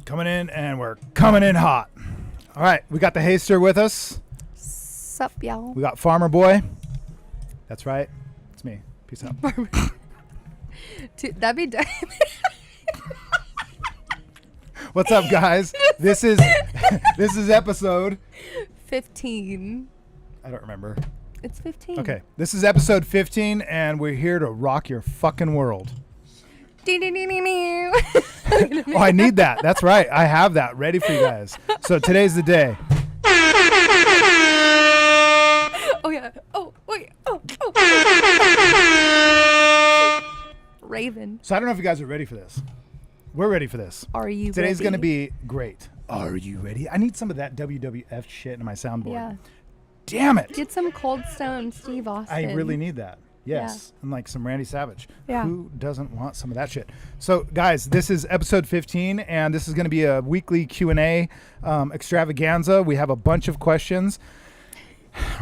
Coming in, and we're coming in hot. All right, we got the Haster with us. Sup, y'all? We got Farmer Boy. That's right. It's me. Peace out. Dude, that'd be dumb. What's up, guys? This is episode 15. I don't remember. It's 15. Okay, this is episode 15, and we're here to rock your fucking world. Oh, I need that. That's right. I have that ready for you guys. So today's the day. Oh, yeah. Oh, wait. Oh. Raven. So I don't know if you guys are ready for this. We're ready for this. Are you Today's ready? going to be great. Are you ready? I need some of that WWF shit in my soundboard. Yeah. Damn it. Get some Cold Stone Steve Austin. I really need that. Yes. Yeah. And like some Randy Savage. Yeah. Who doesn't want some of that shit? So guys, this is episode 15, and this is going to be a weekly Q&A extravaganza. We have a bunch of questions.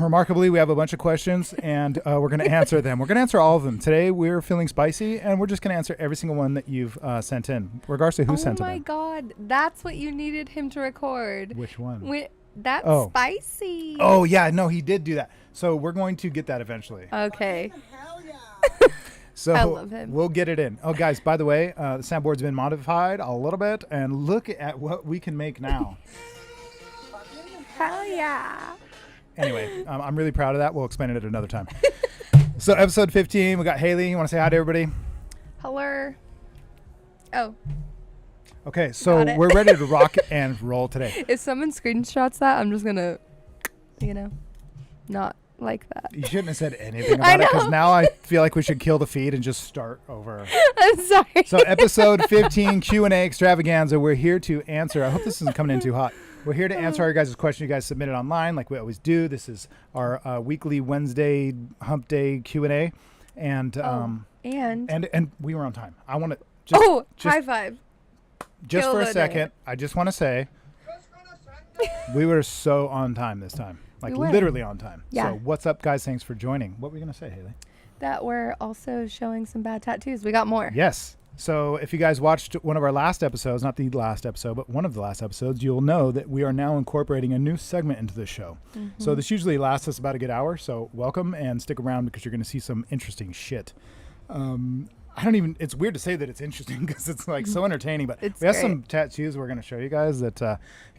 Remarkably, we have a bunch of questions, and we're going to answer them. We're going to answer all of them. Today, we're feeling spicy, and we're just going to answer every single one that you've sent in, regardless of who sent it in. Oh, my God. That's what you needed him to record. Which one? That's Oh. spicy. Oh, yeah. No, he did do that. So we're going to get that eventually. Okay. So I love him. We'll get it in. Oh, guys, by the way, the soundboard's been modified a little bit, and look at what we can make now. Hell yeah. Anyway, I'm really proud of that. We'll explain it at another time. So episode 15, we got Haley. You want to say hi to everybody? Hello. Oh. Okay, so Got it. we're ready to rock and roll today. If someone screenshots that, I'm just going to, not like that. You shouldn't have said anything I about it, because know. now I feel like we should kill the feed and just start over. I'm sorry. So episode 15 Q&A extravaganza. We're here to answer. I hope this isn't coming in too hot. We're here to answer our guys' questions you guys submitted online, like we always do. This is our weekly Wednesday hump day Q&A, and and we were on time. I want to high five. just kill for a the second. day. I just want to say we were so on time this time, like We were. literally on time. Yeah. So what's up, guys? Thanks for joining. What were you gonna say, Haley? That we're also showing some bad tattoos. We got more. Yes. So if you guys watched one of our last episodes, not the last episode, but one of the last episodes, you'll know that we are now incorporating a new segment into this show. Mm-hmm. So this usually lasts us about a good hour. So welcome and stick around, because you're going to see some interesting shit. It's weird to say that it's interesting, because it's like so entertaining, but It's we have great. some tattoos we're going to show you guys that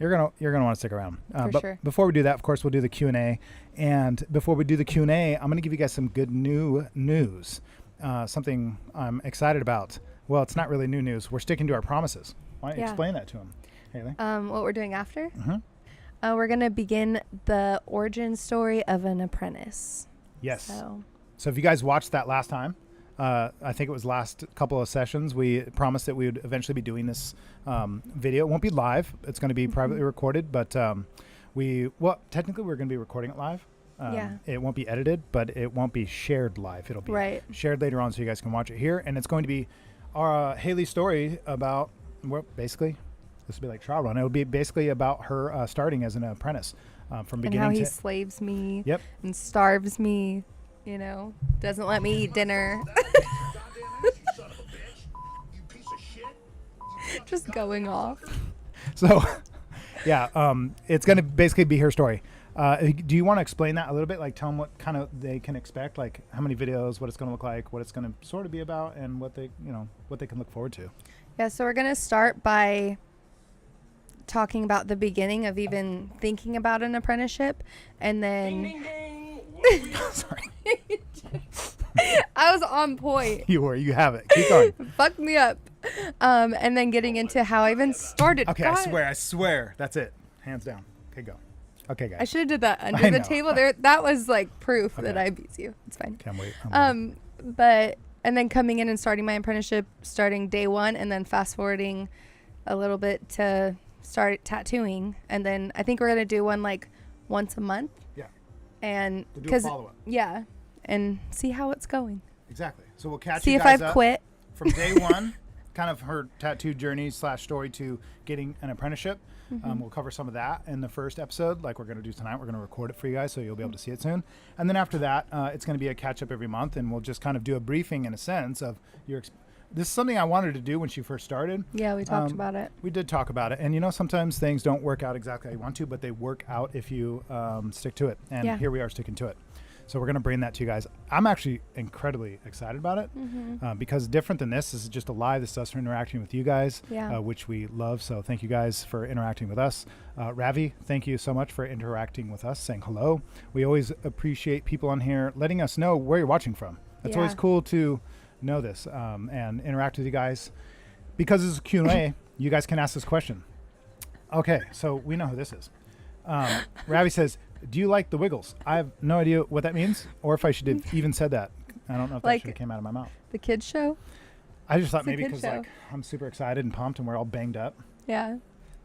you're going to want to stick around. For But sure. before we do that, of course, we'll do the Q&A. And before we do the Q&A, I'm going to give you guys some good new news, something I'm excited about. Well, it's not really new news. We're sticking to our promises. Why don't you Yeah. explain that to him, Haley? What we're doing after? Mhm. We're going to begin the origin story of an apprentice. Yes. So if you guys watched that last time, I think it was last couple of sessions, we promised that we would eventually be doing this video. It won't be live. It's going to be privately recorded, but technically we're going to be recording it live. Yeah. It won't be edited, but it won't be shared live. It'll be Right. shared later on, so you guys can watch it here. And it's going to be our Haley's story about, well, basically, this will be like trial run. It will be basically about her starting as an apprentice from And beginning how he to. slaves me Yep. and starves me, doesn't let me eat dinner. Just going off. So, yeah, it's going to basically be her story. Do you want to explain that a little bit? Like, tell them what kind of they can expect, like how many videos, what it's going to look like, what it's going to sort of be about, and what they can look forward to. Yeah, so we're going to start by talking about the beginning of even thinking about an apprenticeship, and then Sorry, I was on point. you have it. Keep going. Fucked me up. And then getting into how I even started. Okay, God, I swear, that's it, hands down. Okay, go. Okay, guys. I should have did that under I the know. table there. That was like proof that Okay. I beat you. It's fine. Can't wait. And then coming in and starting my apprenticeship, starting day one, and then fast forwarding a little bit to start tattooing. And then I think we're going to do one like once a month. Yeah. And To do a follow-up. yeah, and see how it's going. Exactly. So we'll catch See you if guys I've up quit. from day one, kind of her tattoo journey / story to getting an apprenticeship. We'll cover some of that in the first episode, like we're going to do tonight. We're going to record it for you guys, so you'll be able to see it soon. And then after that, it's going to be a catch up every month, and we'll just kind of do a briefing in a sense of this is something I wanted to do when she first started. Yeah, we talked about it. We did talk about it, and sometimes things don't work out exactly how you want to, but they work out if you stick to it. And here we are sticking to it. So we're going to bring that to you guys. I'm actually incredibly excited about it because different than this is just a live. This is us interacting with you guys, which we love. So thank you guys for interacting with us. Ravi, thank you so much for interacting with us, saying hello. We always appreciate people on here letting us know where you're watching from. It's always cool to know this and interact with you guys. Because this is a Q&A, you guys can ask this question. Okay, so we know who this is. Ravi says, do you like the Wiggles? I have no idea what that means or if I should have even said that. I don't know if that should have came out of my mouth. The kids show? I just thought maybe because I'm super excited and pumped and we're all banged up. Yeah.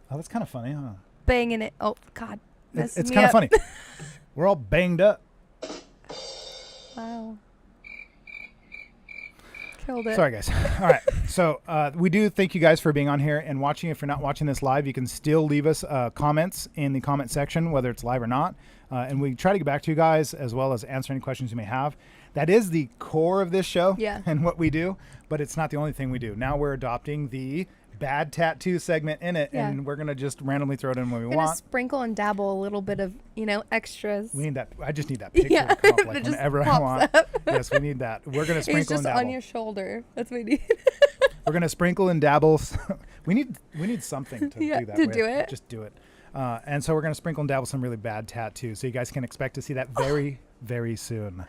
Oh, that's kind of funny, huh? Banging it. Oh, God. It's kind of funny. We're all banged up. Wow. Killed it. Sorry, guys. All right. So we do thank you guys for being on here and watching. If you're not watching this live, you can still leave us comments in the comment section, whether it's live or not. And we try to get back to you guys as well as answer any questions you may have. That is the core of this show and what we do, but it's not the only thing we do. Now we're adopting the bad tattoo segment in it, and we're going to just randomly throw it in when we want. Sprinkle and dabble a little bit of, extras. We need that. I just need that picture to come up like whenever I want. Yes, we need that. We're going to sprinkle and dabble. It's just on your shoulder. That's what we need. We're going to sprinkle and dabble. we need something to do that with. Do it. Just do it. And so we're going to sprinkle and dabble some really bad tattoos. So you guys can expect to see that very, very soon.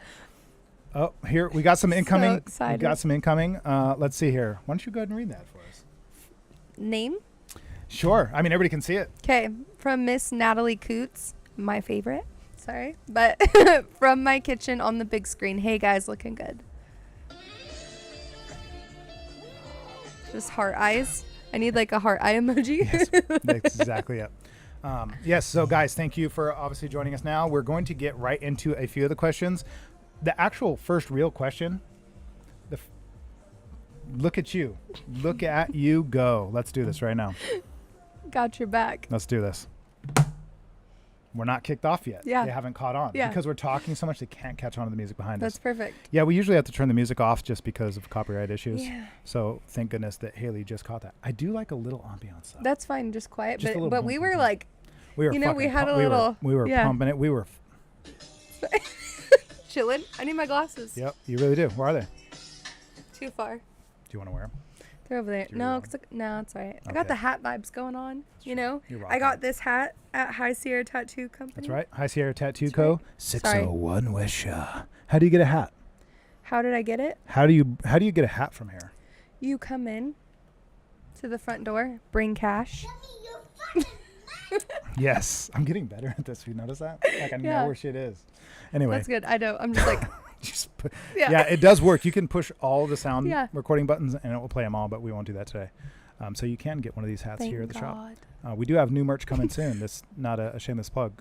Oh, here we got some incoming. So excited. We got some incoming. Let's see here. Why don't you go ahead and read that for us? Name? Sure. I mean, everybody can see it. Okay. From Miss Natalie Coots, my favorite. Sorry. But from my kitchen on the big screen. Hey, guys, looking good. Just heart eyes. I need like a heart eye emoji. Yes, that's exactly it. Yes. So, guys, thank you for obviously joining us now. We're going to get right into a few of the questions. The actual first real question. Look at you. Look at you go. Let's do this right now. Got your back. Let's do this. We're not kicked off yet. Yeah. They haven't caught on. Yeah. Because we're talking so much they can't catch on to the music behind us. That's perfect. Yeah, we usually have to turn the music off just because of copyright issues. Yeah. So thank goodness that Haley just caught that. I do like a little ambiance though. That's fine. Just quiet. Just but we were like, we were we had a little. We were pumping it. We were. Chilling. I need my glasses. Yep, you really do. Where are they? Too far. Do you want to wear them? They're over there. No, it's all right. I got the hat vibes going on. I got this hat at High Sierra Tattoo Company. That's right. High Sierra Tattoo Co. 601 Wisha. How do you get a hat? How did I get it? How do you get a hat from here? You come in to the front door, bring cash. Yes, I'm getting better at this. You notice that? Like I know where shit is. Anyway, that's good. I know. I'm just like. Yeah, it does work. You can push all the sound recording buttons and it will play them all, but we won't do that today. So you can get one of these hats here at the shop. We do have new merch coming soon. This not a shameless plug.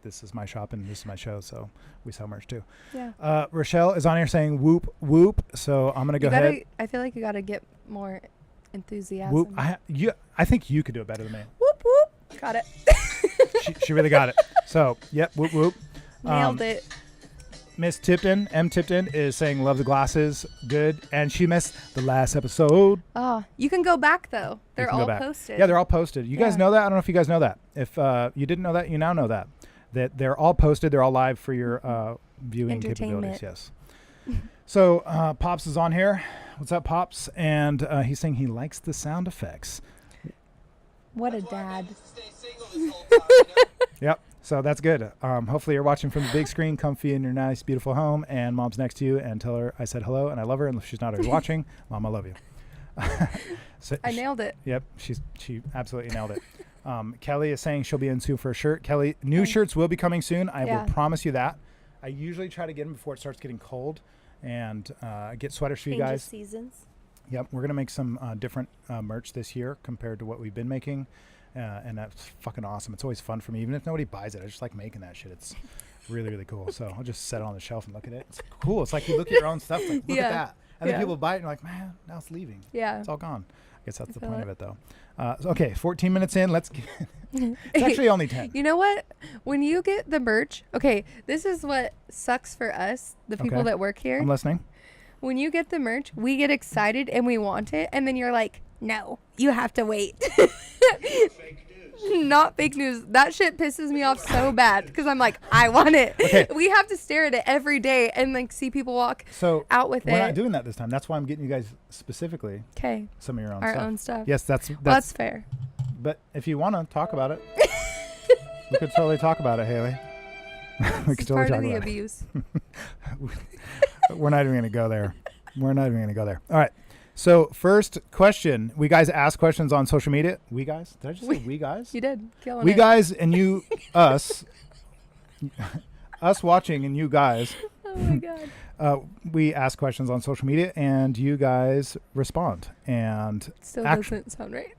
This is my shop and this is my show, so we sell merch too. Yeah. Rochelle is on here saying whoop whoop. So I'm gonna go ahead. I feel like you gotta get more enthusiasm. Whoop. I think you could do it better than me. Whoop whoop. Got it. she really got it. So yep. Whoop whoop. Nailed it. Miss Tipton, M. Tipton, is saying love the glasses, good, and she missed the last episode. Oh, you can go back though. They're all posted. Yeah, they're all posted. You guys know that? I don't know if you guys know that. If you didn't know that, you now know that. That they're all posted. They're all live for your viewing capabilities. Yes. So Pops is on here. What's up, Pops? And he's saying he likes the sound effects. What a dad. Yep. So that's good. Hopefully you're watching from the big screen, comfy in your nice, beautiful home, and Mom's next to you, and tell her I said hello and I love her. And if she's not already watching, Mom, I love you. So I nailed it. Yep, she absolutely nailed it. Kelly is saying she'll be in soon for a shirt. Kelly, new shirts will be coming soon. I will promise you that. I usually try to get them before it starts getting cold, and get sweaters for you guys. Seasons. Yep, we're gonna make some different merch this year compared to what we've been making. And that's fucking awesome. It's always fun for me. Even if nobody buys it, I just like making that shit. It's really, really cool. So I'll just set it on the shelf and look at it. It's cool. It's like you look at your own stuff, like, look at that. And then people buy it and you're like, man, now it's leaving. Yeah. It's all gone. I guess that's the point of it, though. Okay, 14 minutes in. Let's get it's actually only 10. You know what? When you get the merch, okay, this is what sucks for us, the people that work here. I'm listening. when you get the merch, we get excited and we want it, and then you're like, no, you have to wait. Fake news. Not fake news. That shit pisses me off so bad because I'm like, I want it. Okay. We have to stare at it every day and like see people walk So out with we're it. not doing that this time. That's why I'm getting you guys specifically Okay, some of your own our stuff. own stuff. Yes, that's Well, that's fair. But if you want to talk about it, we could totally talk about it, Haley. We It's could totally part talk of the about abuse. it. We're not even going to go there. We're not even going to go there. All right. So first question, we guys ask questions on social media. We guys? Did I just say we guys? You did. Killing We it. guys and you, us, us watching and you guys, Oh my god. we ask questions on social media and you guys respond. And Still Actu- doesn't sound right.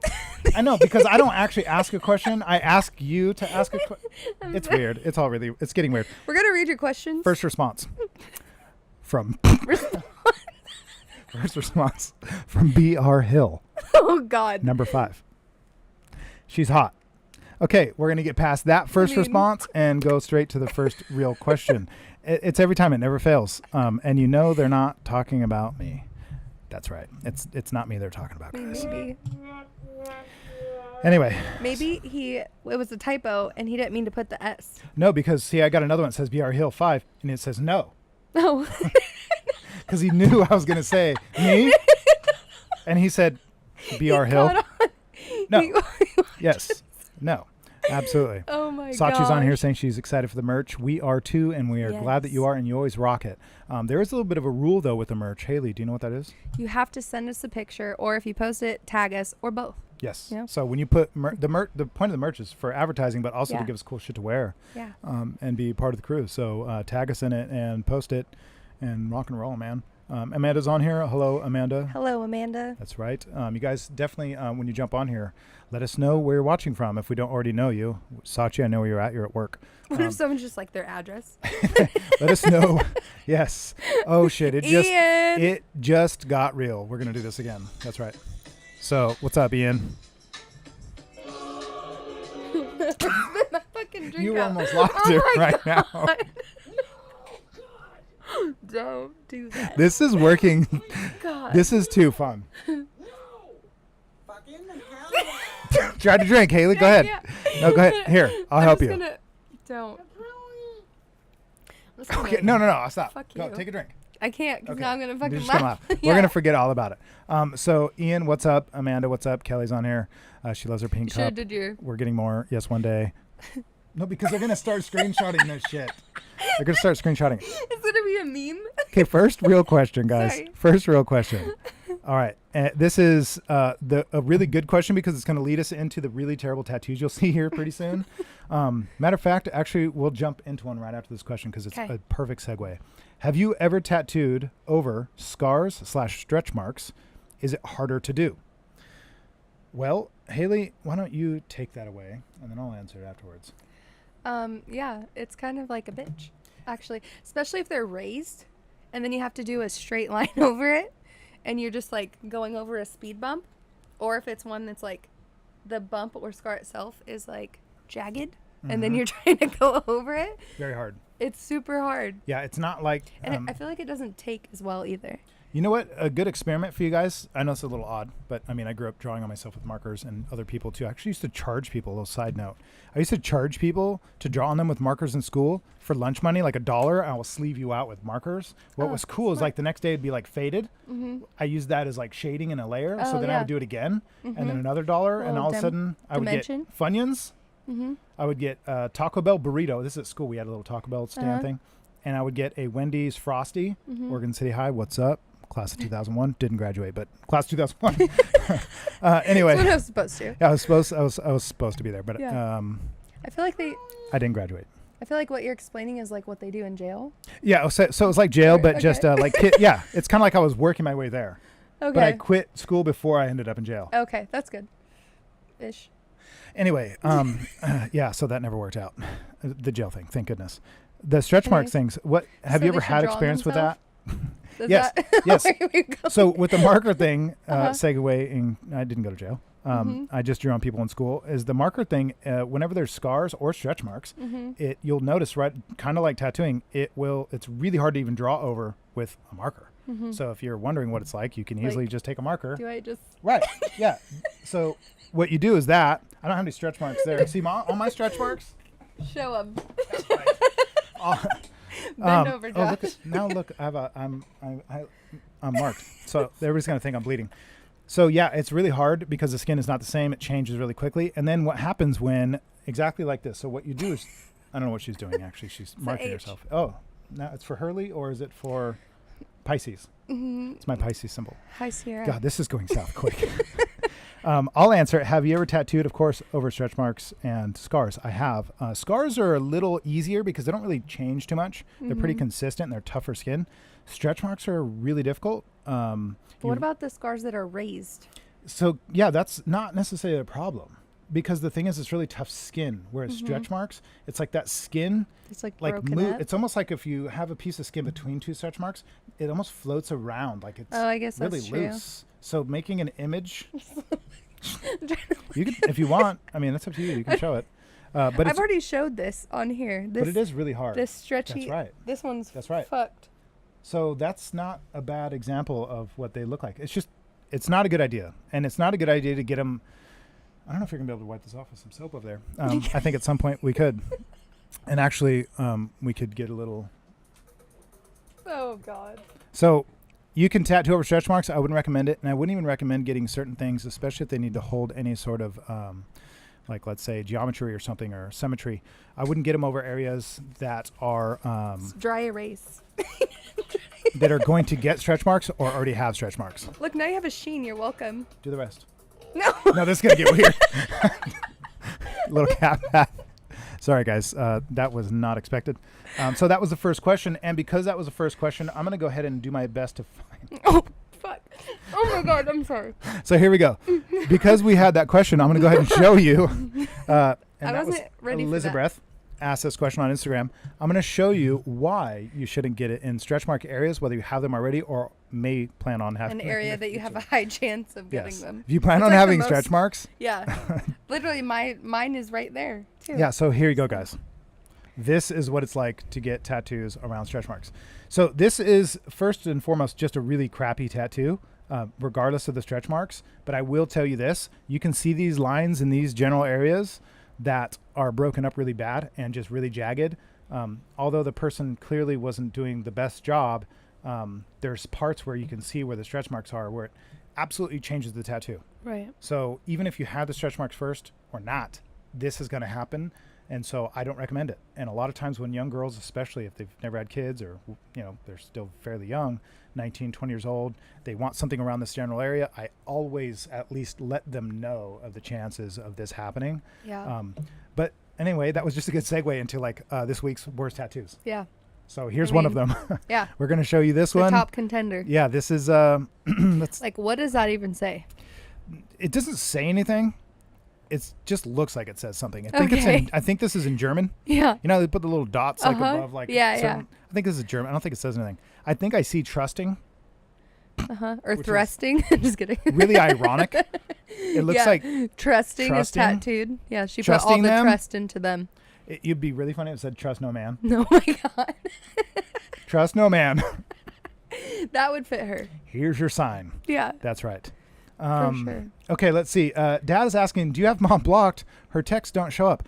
I know because I don't actually ask a question. I ask you to ask a question. It's weird. It's all really, it's getting weird. We're gonna read your questions. First response from first response from B.R. Hill, Oh god. number 5. She's hot. Okay, we're gonna get past that first mean- response and go straight to the first real question. It's every time. It never fails. And you know they're not talking about me. That's right. It's not me they're talking about, guys. Maybe. Anyway, Maybe it was a typo and he didn't mean to put the S. no, because see, I got another one that says B.R. Hill 5, and it says no. Oh. Because he knew I was going to say me. And he said B.R. Hill. Caught on. No. He- Yes. No. Absolutely. Oh my god. Sachi's on here saying she's excited for the merch. We are too, and we are glad that you Yes. are, and you always rock it. There is a little bit of a rule, though, with the merch. Haley, do you know what that is? You have to send us a picture, or if you post it, tag us, or both. Yes. Yeah. So when you put the point of the merch is for advertising, but also to Yeah. give us cool shit to wear Yeah. and be part of the crew. So tag us in it and post it and rock and roll, man. Amanda's on here. Hello, Amanda. Hello, Amanda. That's right. You guys definitely, when you jump on here, let us know where you're watching from if we don't already know you. Sachi, I know where you're at. You're at work. What if someone's just like their address? Let us know. Yes. Oh shit! Ian. It just got real. We're gonna do this again. That's right. So what's up, Ian? My fucking drink You out. almost lost Oh it my right now. God. Don't do that. This is working. God. This is too fun. Fucking hell. Try to drink, Haley. Go ahead. Yeah. No, go ahead. Here, I'll I'm help just you. Don't. I'm just gonna- Okay. No. Stop. Fuck Go. you. Take a drink. I can't because Okay. now I'm gonna You're fucking just gonna laugh. laugh. We're gonna forget all about it. So Ian, what's up? Amanda, what's up? Kelly's on here. She loves her pink Should have cup. did your. We're getting more. Yes, one day. No, because they're gonna start screenshotting this shit. They're gonna start screenshotting it. It's gonna be a meme. Okay, first real question, guys. Sorry. First real question. All right, this is a really good question because it's going to lead us into the really terrible tattoos you'll see here pretty soon. Matter of fact, actually, we'll jump into one right after this question because it's Okay. a perfect segue. Have you ever tattooed over scars/stretch marks? Is it harder to do? Well, Haley, why don't you take that away and then I'll answer it afterwards. Yeah, it's kind of like a bitch, actually, especially if they're raised, and then you have to do a straight line over it, and you're just like going over a speed bump, or if it's one that's like the bump or scar itself is like jagged, and then you're trying to go over it. Very hard. It's super hard, Yeah, it's not like and I feel like it doesn't take as well either. you know what? A good experiment for you guys. I know it's a little odd, but I mean, I grew up drawing on myself with markers and other people too. I actually used to charge people. A little side note: I used to charge people to draw on them with markers in school for lunch money, like $1. I will sleeve you out with markers. What Oh, was cool is smart. like the next day it'd be like faded. Mm-hmm. I used that as like shading in a layer. So Oh, then I yeah. would do it again, and then Mhm. another $1, and Little all of a sudden I would dimension. get Funyuns. Mm-hmm. I would get Taco Bell burrito. This is at school. We had a little Taco Bell stand Uh-huh. thing, and I would get a Wendy's Frosty. Mm-hmm. Oregon City High. What's up? Class of 2001. Didn't graduate, but class of 2001. Anyway, That's what I was supposed to. yeah, I was supposed to be there, but Yeah. I feel like I didn't graduate. I feel like what you're explaining is like what they do in jail. Yeah, so it was like jail, but Okay. just like yeah, it's kind of like I was working my way there. Okay. But I quit school before I ended up in jail. Okay, that's good. Ish. Anyway, yeah, so that never worked out. The jail thing, thank goodness. The stretch marks Anyways, things. What have so you they ever should had draw on experience with that? Does Yes, that- yes. where we go? So with the marker thing, Uh-huh. segueing, I didn't go to jail. I just drew on people in school. Is the marker thing? Whenever there's scars or stretch marks, you'll notice right, kind of like tattooing. It's really hard to even draw over with a marker. So if you're wondering what it's like, you can easily just take a marker. Do I just Right. Yeah. So what you do is that I don't have any stretch marks there. See all my stretch marks? show them? All- Bend over, Josh. look now look, I'm marked. So everybody's gonna think I'm bleeding. So yeah, it's really hard because the skin is not the same. It changes really quickly. And then what happens when exactly like this? So what you do is I don't know what she's doing actually. She's marking H. herself. Oh, now it's for Hurley or is it for Pisces? It's my Pisces symbol. Hi, Sierra. God, this is going south quick. I'll answer it. Have you ever tattooed? Of course, over stretch marks and scars. I have. Scars are a little easier because they don't really change too much. They're pretty consistent and they're tougher skin. Stretch marks are really difficult. But what about the scars that are raised? So, yeah, that's not necessarily a problem because the thing is it's really tough skin, whereas stretch marks, it's like that skin It's like like broken move. up. It's almost like if you have a piece of skin between two stretch marks, it almost floats around like it's Oh, I guess really that's true. loose. So making an image, you can if you want. I mean, that's up to you. You can show it, but I've it's, already showed this on here. This, but it is really hard. this stretchy. That's right. This one's That's right. fucked. So that's not a bad example of what they look like. It's just, it's not a good idea, and it's not a good idea to get them. I don't know if you're gonna be able to wipe this off with some soap over there. I think at some point we could, and actually, we could get a little. Oh God. So you can tattoo over stretch marks. I wouldn't recommend it, and I wouldn't even recommend getting certain things, especially if they need to hold any sort of, like let's say geometry or something or symmetry. I wouldn't get them over areas that are It's dry erase. that are going to get stretch marks or already have stretch marks. Look, now you have a sheen. You're welcome. Do the rest. No. No, this is gonna get weird. Little cat bath. Sorry, guys. That was not expected. So that was the first question, and because that was the first question, I'm gonna go ahead and do my best to find. Oh fuck. Oh my God. I'm sorry. So here we go. Because we had that question, I'm gonna go ahead and show you. And I that was wasn't ready for that. Elizabeth asked this question on Instagram. I'm gonna show you why you shouldn't get it in stretch mark areas, whether you have them already or may plan on having An area that you have a high chance of getting Yes. them. If you plan It's on like the having most- stretch marks, Yeah. Literally, mine is right there too. yeah, so here you go, guys. This is what it's like to get tattoos around stretch marks. So this is first and foremost just a really crappy tattoo, regardless of the stretch marks. But I will tell you this, you can see these lines in these general areas that are broken up really bad and just really jagged. Although the person clearly wasn't doing the best job, there's parts where you can see where the stretch marks are where it absolutely changes the tattoo. Right. So even if you have the stretch marks first or not, this is going to happen. And so I don't recommend it. And a lot of times when young girls, especially if they've never had kids or, you know, they're still fairly young, 19, 20 years old, they want something around this general area, I always at least let them know of the chances of this happening. Yeah. But anyway, that was just a good segue into like this week's worst tattoos. Yeah. So here's I one of mean, them. Yeah. We're going to show you this The one. top contender. Yeah, this is, let's, Like, what does that even say? it doesn't say anything. It just looks like it says something. I think it's in, Okay. I think this is in German. Yeah. You know, they put the little dots like Uh-huh. above, like Yeah, certain- I think this is German. I don't think it says anything. I think I see trusting. Or Which is thrusting. Just kidding. Really ironic. It looks Yeah. like Trusting is trusting. tattooed. Yeah, she put all Trusting the them? trust into them. it'd be really funny if it said "Trust no man." Oh my God. Trust no man. That would fit her. Here's your sign. Yeah. That's right. For sure. Okay, let's see. Dad is asking, "Do you have mom blocked? Her texts don't show up."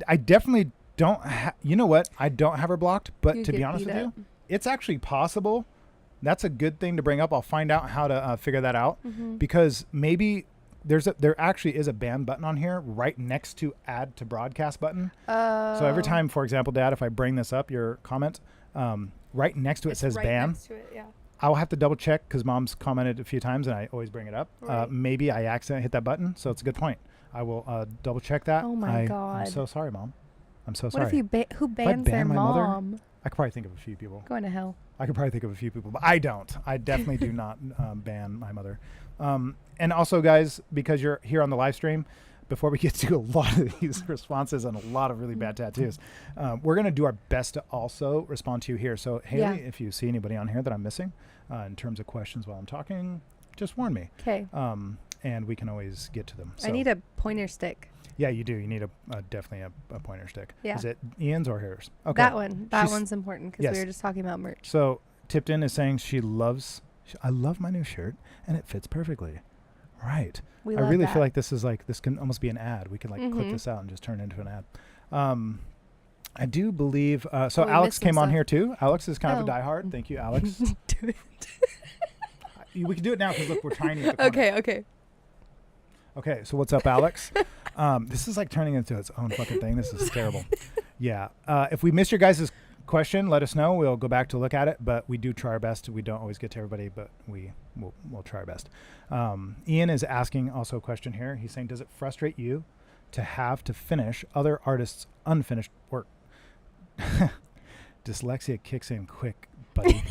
I definitely don't. You know what? I don't have her blocked. But You to be get honest beat with up. you, it's actually possible. That's a good thing to bring up. I'll find out how to figure that out because maybe there actually is a ban button on here right next to add to broadcast button. So every time, for example, Dad, if I bring this up, your comment, right next to it It's says right ban. next to it, yeah. I'll have to double check because Mom's commented a few times and I always bring it up. Right. Maybe I accidentally hit that button, so it's a good point. I will double check that. Oh my I'm God. so sorry, Mom. I'm so What sorry. if you who bans their ban my mother? mom? I could probably think of a few people. Going to hell. I could probably think of a few people, but I don't. I definitely do not ban my mother. And also, guys, because you're here on the live stream, before we get to a lot of these responses and a lot of really bad tattoos, we're going to do our best to also respond to you here. So, Haley, Yeah. if you see anybody on here that I'm missing in terms of questions while I'm talking, just warn me. Okay. And we can always get to them. So, I need a pointer stick. Yeah, you do. You need definitely a pointer stick. Yeah. Is it Ian's or hers? Okay. That one. That She's- one's important because yes. we were just talking about merch. So Tipton is saying she loves I love my new shirt, and it fits perfectly. Right. We I love really that. feel like this is like this can almost be an ad. We could like clip Mhm. this out and just turn it into an ad. I do believe so. Oh, we Alex missed some came on stuff. here too. Alex is kind of a Oh. diehard. Thank you, Alex. Do it. We can do it now because look, we're tiny. At the corner. Okay. Okay. So what's up, Alex? This is like turning into its own fucking thing. This is terrible. Yeah. If we missed your guys' question, let us know. We'll go back to look at it, but we do try our best. We don't always get to everybody, but we'll try our best. Ian is asking also a question here. He's saying, does it frustrate you to have to finish other artists' unfinished work? Dyslexia kicks in quick, buddy.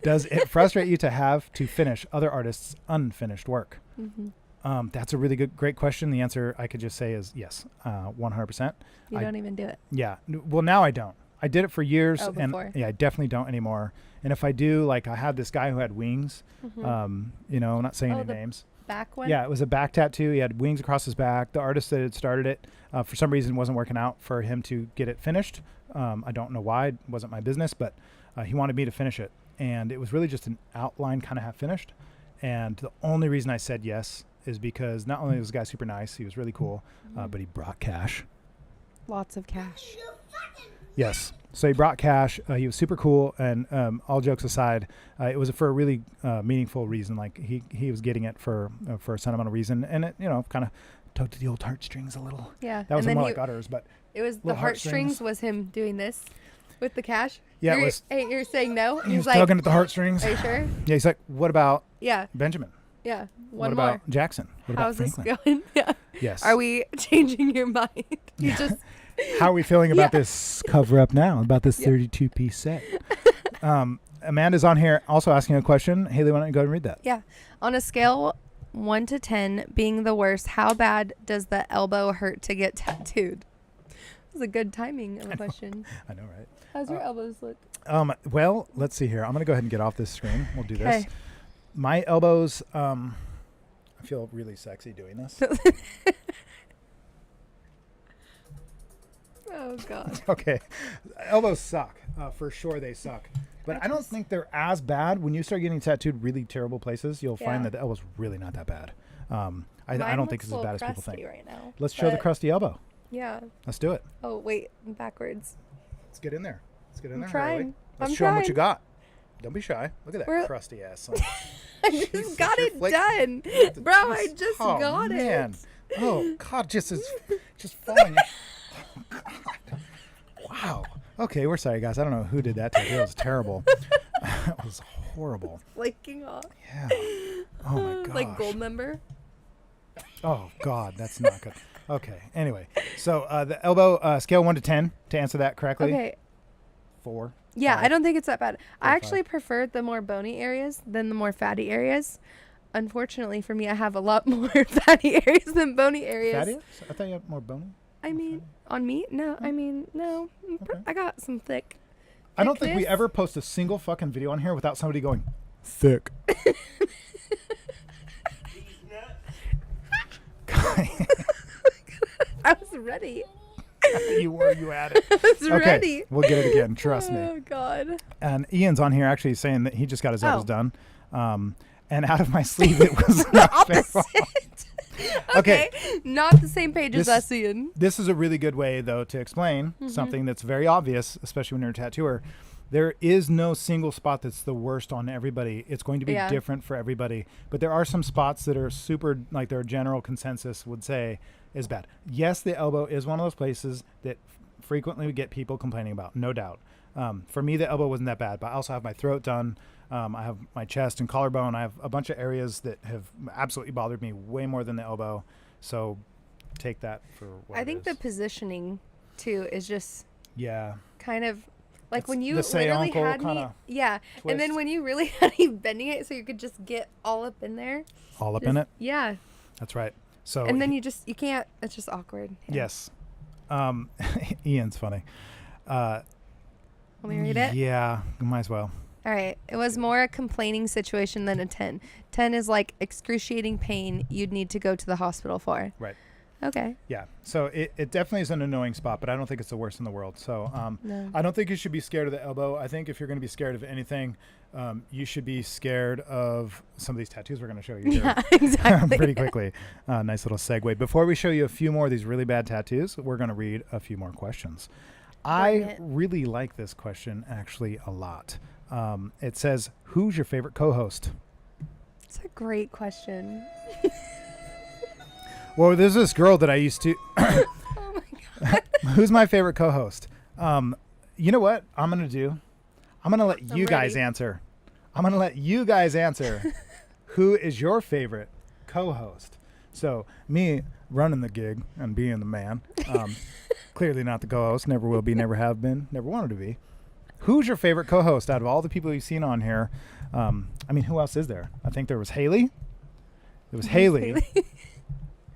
Does it frustrate you to have to finish other artists' unfinished work? Mm-hmm. That's a really great question. The answer I could just say is yes, 100%. You I- don't even do it. Yeah. Well, now I don't. I did it for years, Oh, and before. yeah, I definitely don't anymore. And if I do, like I had this guy who had wings. Mhm. I'm not saying Oh, any the names. Back one. Yeah, it was a back tattoo. He had wings across his back. The artist that had started it, for some reason, wasn't working out for him to get it finished. I don't know why. It wasn't my business, but he wanted me to finish it. And it was really just an outline, kind of half finished. And the only reason I said yes is because not only was the guy super nice, he was really cool, but he brought cash. Lots of cash. Yes. So he brought cash. He was super cool. And all jokes aside, it was for a really meaningful reason. Like he was getting it for a sentimental reason. And it, kind of tugged at the old heartstrings a little. Yeah. That was and then more like udders, but it was the little heartstrings heartstrings. was him doing this with the cash. Yeah, it You're, was- Hey, you're saying no? he He's was like, tugging at the heartstrings. are you sure? Yeah, he's like, what about Yeah. Benjamin? Yeah. What One more. about Jackson? What How's about this Franklin? going? Yeah. Yes. Are we changing your mind? You Yeah. just How are we feeling about Yeah. this cover up now? About this Yeah. 32-piece set? Amanda's on here also asking a question. Haley, why don't you go ahead and read that? Yeah. On a scale 1 to 10 being the worst, how bad does the elbow hurt to get tattooed? This is a good timing of a question. I know, right? How's your elbows look? Well, let's see here. I'm going to go ahead and get off this screen. We'll do this. Okay. My elbows, I feel really sexy doing this. Oh, God. Okay. Elbows suck. For sure they suck. But I don't think they're as bad. When you start getting tattooed really terrible places, you'll find Yeah. that the elbow's really not that bad. I Mine don't think looks it's a as bad little as people crusty think. right now. Let's show the but- crusty elbow. Yeah. Let's do it. Oh, wait. Backwards. Let's get in there. Let's get in I'm there. trying. Haley. Let's I'm show them what you trying. got. Don't be shy. Look at that We're- crusty ass. I Jesus, just got you're it flake- done. Bro, I just Oh, got man. it. Oh God, just falling. Oh, God. Wow. Okay, we're sorry, guys. I don't know who did that to you. It was terrible. It was horrible. Flaking off. Yeah. Oh my gosh. Like gold member. Oh God, that's not good. Okay. Anyway, so the elbow scale 1 to 10 to answer that correctly. Okay. 4. Yeah, 5. I don't think it's that bad. I 5. actually prefer the more bony areas than the more fatty areas. Unfortunately for me, I have a lot more fatty areas than bony areas. Fatty? I thought you had more bony. I mean, on me? No, I mean, no. Okay. I got some thick. I don't think we thickness. ever post a single fucking video on here without somebody going thick. These nuts. I was ready. You had it. I was Okay, ready. we'll get it again. Trust me. Oh, God. And Ian's on here actually saying that he just got his elbows Oh. done. And out of my sleeve, it was not favorable. Okay. Not the same page as This- us, Ian. This is a really good way, though, to explain something that's very obvious, especially when you're a tattooer. There is no single spot that's the worst on everybody. It's going to be Yeah. different for everybody. But there are some spots that are super, like their general consensus would say is bad. Yes, the elbow is one of those places that frequently we get people complaining about, no doubt. For me, the elbow wasn't that bad, but I also have my throat done. I have my chest and collarbone. I have a bunch of areas that have absolutely bothered me way more than the elbow. So take that for what I it think is. the positioning, too, is just Yeah. kind of like It's when you the say literally uncle had me. kinda Yeah. And then twist. when you really had me bending it so you could just get all up in there. All up in Just- it. Yeah. That's right. So And then you can't, it's just awkward. Yeah. yes. Ian's funny. Want me to read it? Yeah, might as well. All right. It was more a complaining situation than a 10. 10 is like excruciating pain you'd need to go to the hospital for. Right. Okay. Yeah. So it definitely is an annoying spot, but I don't think it's the worst in the world. So No. I don't think you should be scared of the elbow. I think if you're going to be scared of anything, you should be scared of some of these tattoos we're going to show you here. Yeah, exactly. Pretty quickly. Nice little segue. Before we show you a few more of these really bad tattoos, we're going to read a few more questions. I it. really like this question actually a lot. It says, who's your favorite co-host? It's a great question. Well, there's this girl that I used to... Oh my God. Who's my favorite co-host? You know what I'm going to do? I'm going to let I'm you guys ready. answer. I'm going to let you guys answer. Who is your favorite co-host? So me running the gig and being the man, clearly not the co-host, never will be, never have been, never wanted to be. Who's your favorite co-host out of all the people you've seen on here? I mean, who else is there? I think there was Haley. There was Haley.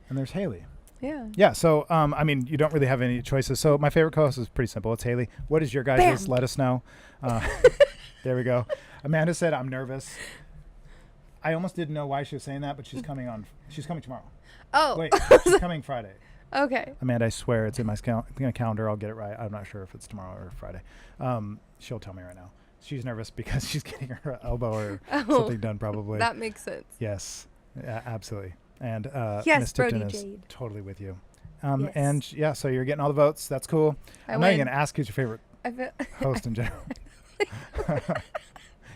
And there's Haley. Yeah. Yeah, so, I mean, you don't really have any choices. So my favorite co-host is pretty simple. It's Haley. What is your guys' Bam. list? Let us know. There we go. Amanda said, I'm nervous. I almost didn't know why she was saying that, but she's coming tomorrow. Oh. Wait, she's coming Friday. Okay. Amanda, I swear it's in my calendar. I'll get it right. I'm not sure if it's tomorrow or Friday. She'll tell me right now. She's nervous because she's getting her elbow or something done probably. That makes sense. Yes, absolutely. And Yes, Miss Tipton Brody is Jade. totally with you. Yes. And yeah, so you're getting all the votes. That's cool. I I'm not even win. going to ask who's your favorite I feel host in general.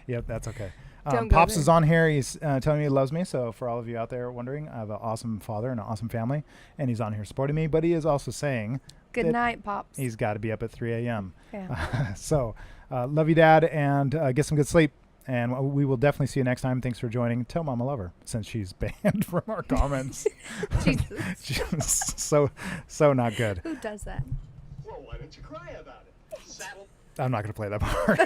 Yep, that's okay. Don't go Pops there. is on here. He's telling me he loves me. So for all of you out there wondering, I have an awesome father and an awesome family, and he's on here supporting me. But he is also saying Good that night, Pops. he's got to be up at 3 a.m. Yeah. So love you, Dad, and get some good sleep. And we will definitely see you next time. Thanks for joining. Tell Mom I love her, since she's banned from our comments. Jesus. She's so not good. Who does that? Well, why don't you cry about it? Saddle. I'm not going to play that part.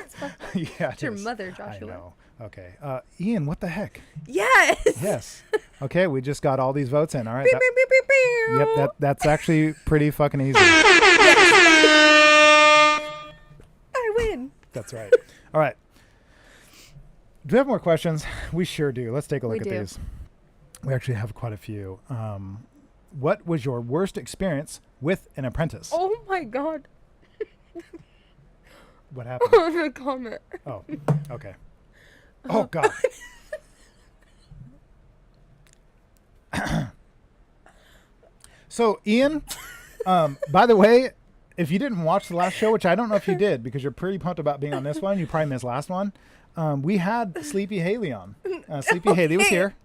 Yeah, It's your it is. mother, I Joshua. know. Okay. Ian, what the heck? Yes. Yes. Okay, we just got all these votes in. All right. Beep, that- beep, beep, beep, beep. Yep, that's actually pretty fucking easy. I win. That's right. All right. Do we have more questions? We sure do. Let's take a look We at do. these. We actually have quite a few. What was your worst experience with an apprentice? Oh my God. What happened? The comment. Oh, okay. Oh, God. So, Ian, by the way, if you didn't watch the last show, which I don't know if you did because you're pretty pumped about being on this one, you probably missed last one. We had Sleepy Haley on. Sleepy Haley was Okay. here.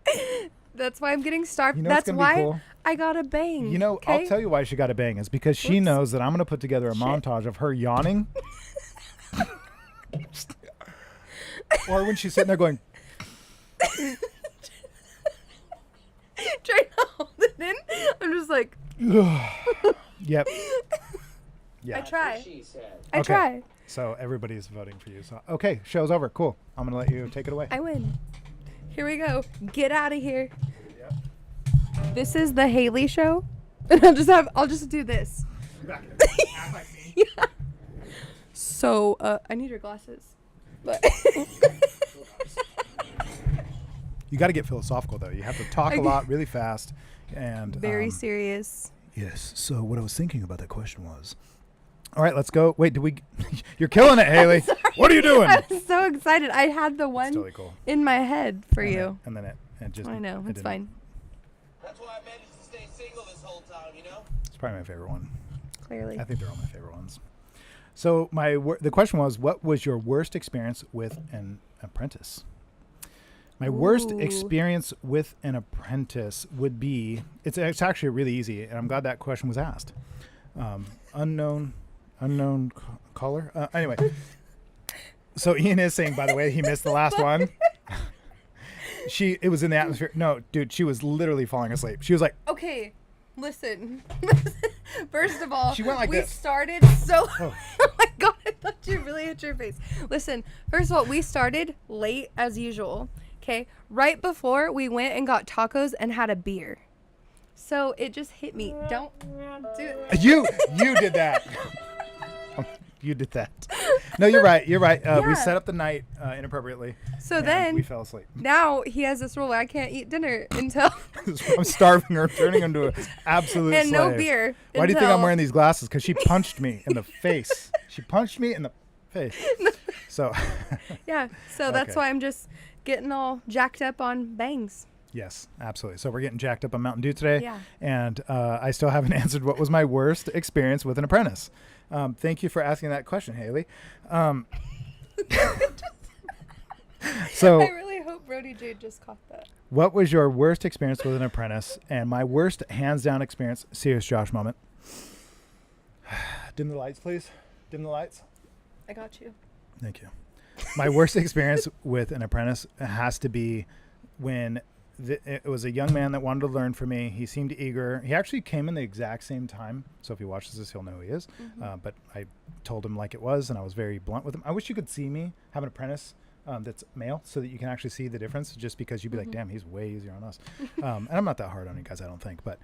That's why I'm getting starved. You know what's That's gonna be why cool? I got a bang. You know, I'll okay? tell you why she got a bang is because she Whoops. knows that I'm going to put together a Shit. montage of her yawning. Or when she's sitting there going, Trying to hold it in. I'm just like, yep. Yeah. I try. She said. I Okay. try. So everybody's voting for you. So, okay, show's over. Cool. I'm going to let you take it away. I win. Here we go. Get out of here. Yep. This is the Haley show. And I'll just do this. Yeah. So, I need your glasses. But You got to get philosophical, though. You have to talk a lot really fast. And very serious. Yes. So what I was thinking about that question was, all right, let's go. Wait, you're killing it, Haley. What are you doing? I'm so excited. I had the It's one totally cool. in my head for And you. then- and then it just. I know. it It's didn't- fine. That's why I managed to stay single this whole time, you know? It's probably my favorite one. Clearly. I think they're all my favorite ones. So the question was, what was your worst experience with an apprentice? My worst Ooh. experience with an apprentice would be, it's actually really easy, and I'm glad that question was asked. Unknown caller. Anyway, so Ian is saying, by the way, he missed the last one. It was in the atmosphere. No, dude, she was literally falling asleep. She was like, Okay, listen. First of all, She went like we this. started so. Oh. Oh my God! I thought you really hit your face. Listen, first of all, we started late as usual. Okay, right before we went and got tacos and had a beer. So it just hit me. Don't do it. you did that. You did that. No, you're right. You're right. We Yeah. set up the night inappropriately. So and then we fell asleep. now he has this rule where I can't eat dinner until I'm starving her, turning into an absolute And no slave. beer. Why do you think I'm until- wearing these glasses? Because she punched me in the face. She punched me in the face. So, Yeah. So that's Okay. why I'm just getting all jacked up on bangs. yes, absolutely. So we're getting jacked up on Mountain Dew today. Yeah. And I still haven't answered what was my worst experience with an apprentice. Thank you for asking that question, Haley. So, I really hope Brody Jade just caught that. what was your worst experience with an apprentice? And my worst hands down experience, serious Josh moment. Dim the lights, please. Dim the lights. I got you. Thank you. My worst experience with an apprentice has to be when it was a young man that wanted to learn from me. He seemed eager. He actually came in the exact same time. So if he watches this, he'll know who he is. But I told him like it was, and I was very blunt with him. I wish you could see me have an apprentice that's male so that you can actually see the difference, just because you'd be like, damn, he's way easier on us. And I'm not that hard on you guys, I don't think, but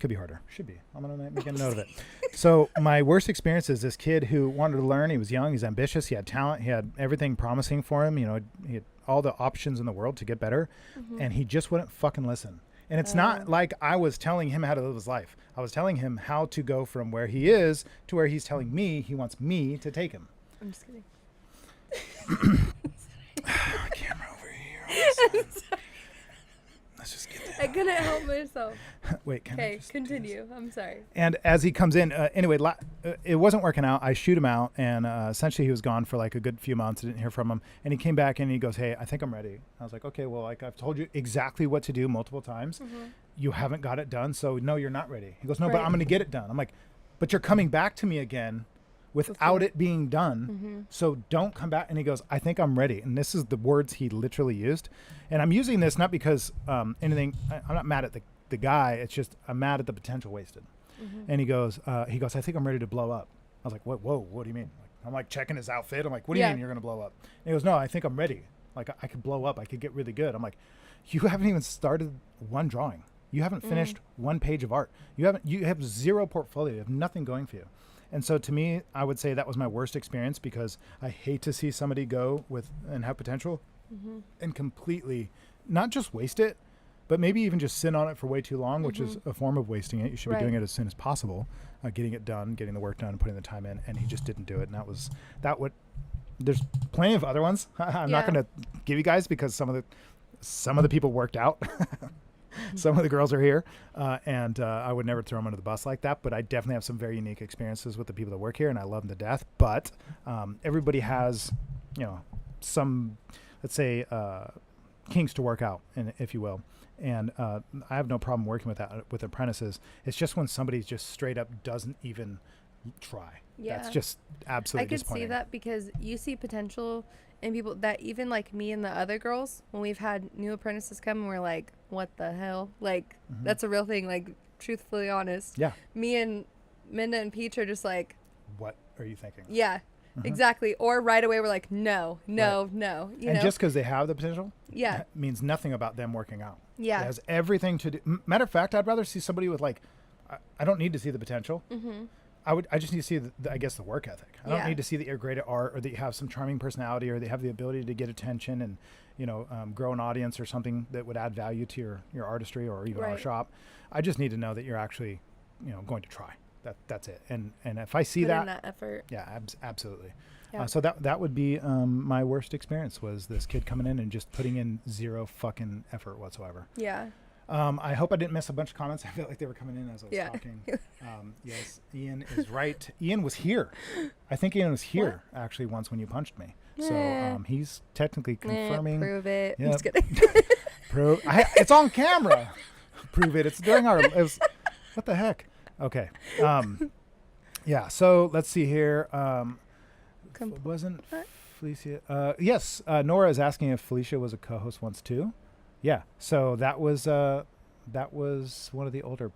could be harder. Should be. I'm going to make a note of it. So my worst experience is this kid who wanted to learn. He was young. He's ambitious. He had talent. He had everything promising for him. You know, he had all the options in the world to get better, and he just wouldn't fucking listen. And it's not like I was telling him how to live his life. I was telling him how to go from where he is to where he's telling me he wants me to take him. I'm just kidding. Camera over here. Let's just get I that. couldn't help myself. Wait, can I Okay, just do continue. I'm sorry. And as he comes in, anyway, it wasn't working out. I shoot him out, and essentially he was gone for like a good few months. I didn't hear from him. And he came back and he goes, "Hey, I think I'm ready." I was like, "Okay, well, like I've told you exactly what to do multiple times. You haven't got it done, so no, you're not ready." He goes, "No, but Right. I'm going to get it done." I'm like, "But you're coming back to me again without it being done. So don't come back." And he goes, "I think I'm ready." And this is the words he literally used. And I'm using this not because anything, I'm not mad at the guy. It's just I'm mad at the potential wasted. And he goes, "I think I'm ready to blow up." I was like, "What? Whoa, what do you mean?" Like, I'm like checking his outfit. I'm like, "What do you Yeah. mean you're going to blow up?" And he goes, "No, I think I'm ready. Like I could blow up. I could get really good." I'm like, "You haven't even started one drawing. You haven't finished one page of art. You have zero portfolio. You have nothing going for you." And so to me, I would say that was my worst experience, because I hate to see somebody go with and have potential and completely not just waste it, but maybe even just sit on it for way too long, which is a form of wasting it. You should be doing Right. it as soon as possible, getting it done, getting the work done, putting the time in. And he just didn't do it. And there's plenty of other ones. I'm not Yeah. going to give you guys, because some of the people worked out. Some of the girls are here, and I would never throw them under the bus like that. But I definitely have some very unique experiences with the people that work here, and I love them to death. But everybody has, some, let's say, kinks to work out, and if you will. And I have no problem working with apprentices. It's just when somebody just straight up doesn't even try. Yeah. That's just absolutely I could disappointing. see that, because you see potential in people that even like me and the other girls, when we've had new apprentices come and we're like, what the hell? Like, that's a real thing. Like, truthfully honest. Yeah. Me and Minda and Peach are just like, What are you thinking? yeah, exactly. Or right away we're like, no. You And know? just because they have the potential, Yeah. that means nothing about them working out. Yeah. It has everything to do. Matter of fact, I'd rather see somebody with like, I don't need to see the potential. I just need to see the work ethic. I don't Yeah. need to see that you're great at art, or that you have some charming personality, or they have the ability to get attention and, grow an audience or something that would add value to your artistry or even our Right. shop. I just need to know that you're actually, going to try. That's it. And if I see Put in that, that effort. yeah, absolutely. Yeah. So that would be my worst experience, was this kid coming in and just putting in zero fucking effort whatsoever. Yeah. I hope I didn't miss a bunch of comments. I felt like they were coming in as I was Yeah. talking. Yes, Ian is right. Ian was here. I think Ian was here actually once when you punched me. So he's technically confirming. Prove it. I'm Yep. just kidding. It's on camera. Prove it. It's during what the heck? Okay. Yeah. So let's see here. Wasn't Felicia? Yes. Nora is asking if Felicia was a co-host once too. Yeah. So that was one of the older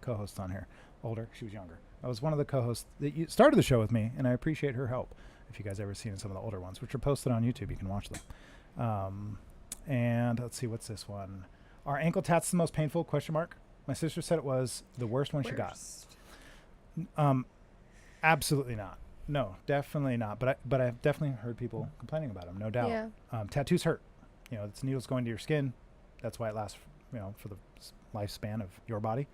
co-hosts on here. Older. She was younger. I was one of the co-hosts that started the show with me, and I appreciate her help. If you guys ever seen some of the older ones, which are posted on YouTube, you can watch them. And let's see, what's this one? Are ankle tats the most painful? ? My sister said it was the worst one she got. Absolutely not. No, definitely not. But I've definitely heard people complaining about them, no doubt. Yeah. Tattoos hurt. It's needles going to your skin. That's why it lasts for the lifespan of your body.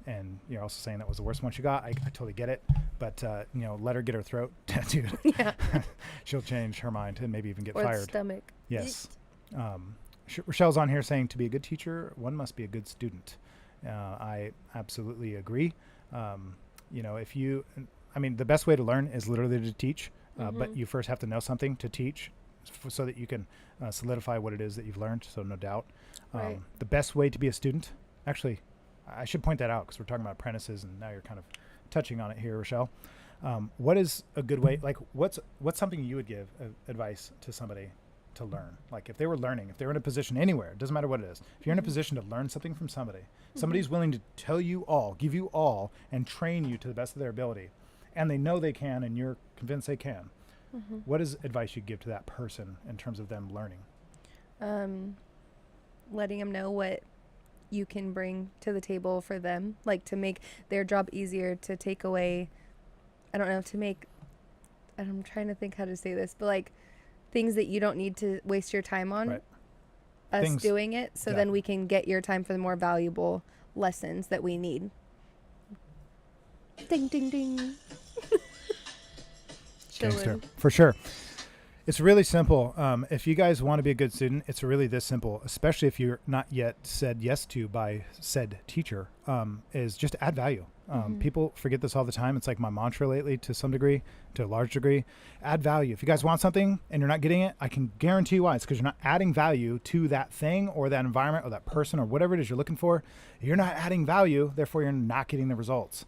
And you're also saying that was the worst one she got. I totally get it, but let her get her throat tattooed. Yeah. She'll change her mind and maybe even get Or the fired. stomach. Yes. Rochelle's on here saying to be a good teacher, one must be a good student. I absolutely agree. The best way to learn is literally to teach, but you first have to know something to teach so that you can solidify what it is that you've learned. So no doubt. Right. The best way to be a student, actually, I should point that out because we're talking about apprentices and now you're kind of touching on it here, Rochelle. What is a good way? Like what's something you would give advice to somebody to learn? Like if they were learning, if they were in a position anywhere, it doesn't matter what it is. If you're in a position to learn something from somebody's willing to tell you all, give you all, and train you to the best of their ability, and they know they can, and you're convinced they can. What is advice you give to that person in terms of them learning? Letting them know what you can bring to the table for them, like to make their job easier, to take away, I'm trying to think how to say this, but like things that you don't need to waste your time on, Right. us Things- doing it, so yeah. then we can get your time for the more valuable lessons that we need. Ding, ding, ding. Gangster. Chilling. For sure. It's really simple. If you guys want to be a good student, it's really this simple, especially if you're not yet said yes to by said teacher, is just add value. People forget this all the time. It's like my mantra lately to some degree, to a large degree. Add value. If you guys want something and you're not getting it, I can guarantee you why. It's because you're not adding value to that thing or that environment or that person or whatever it is you're looking for. You're not adding value, therefore you're not getting the results.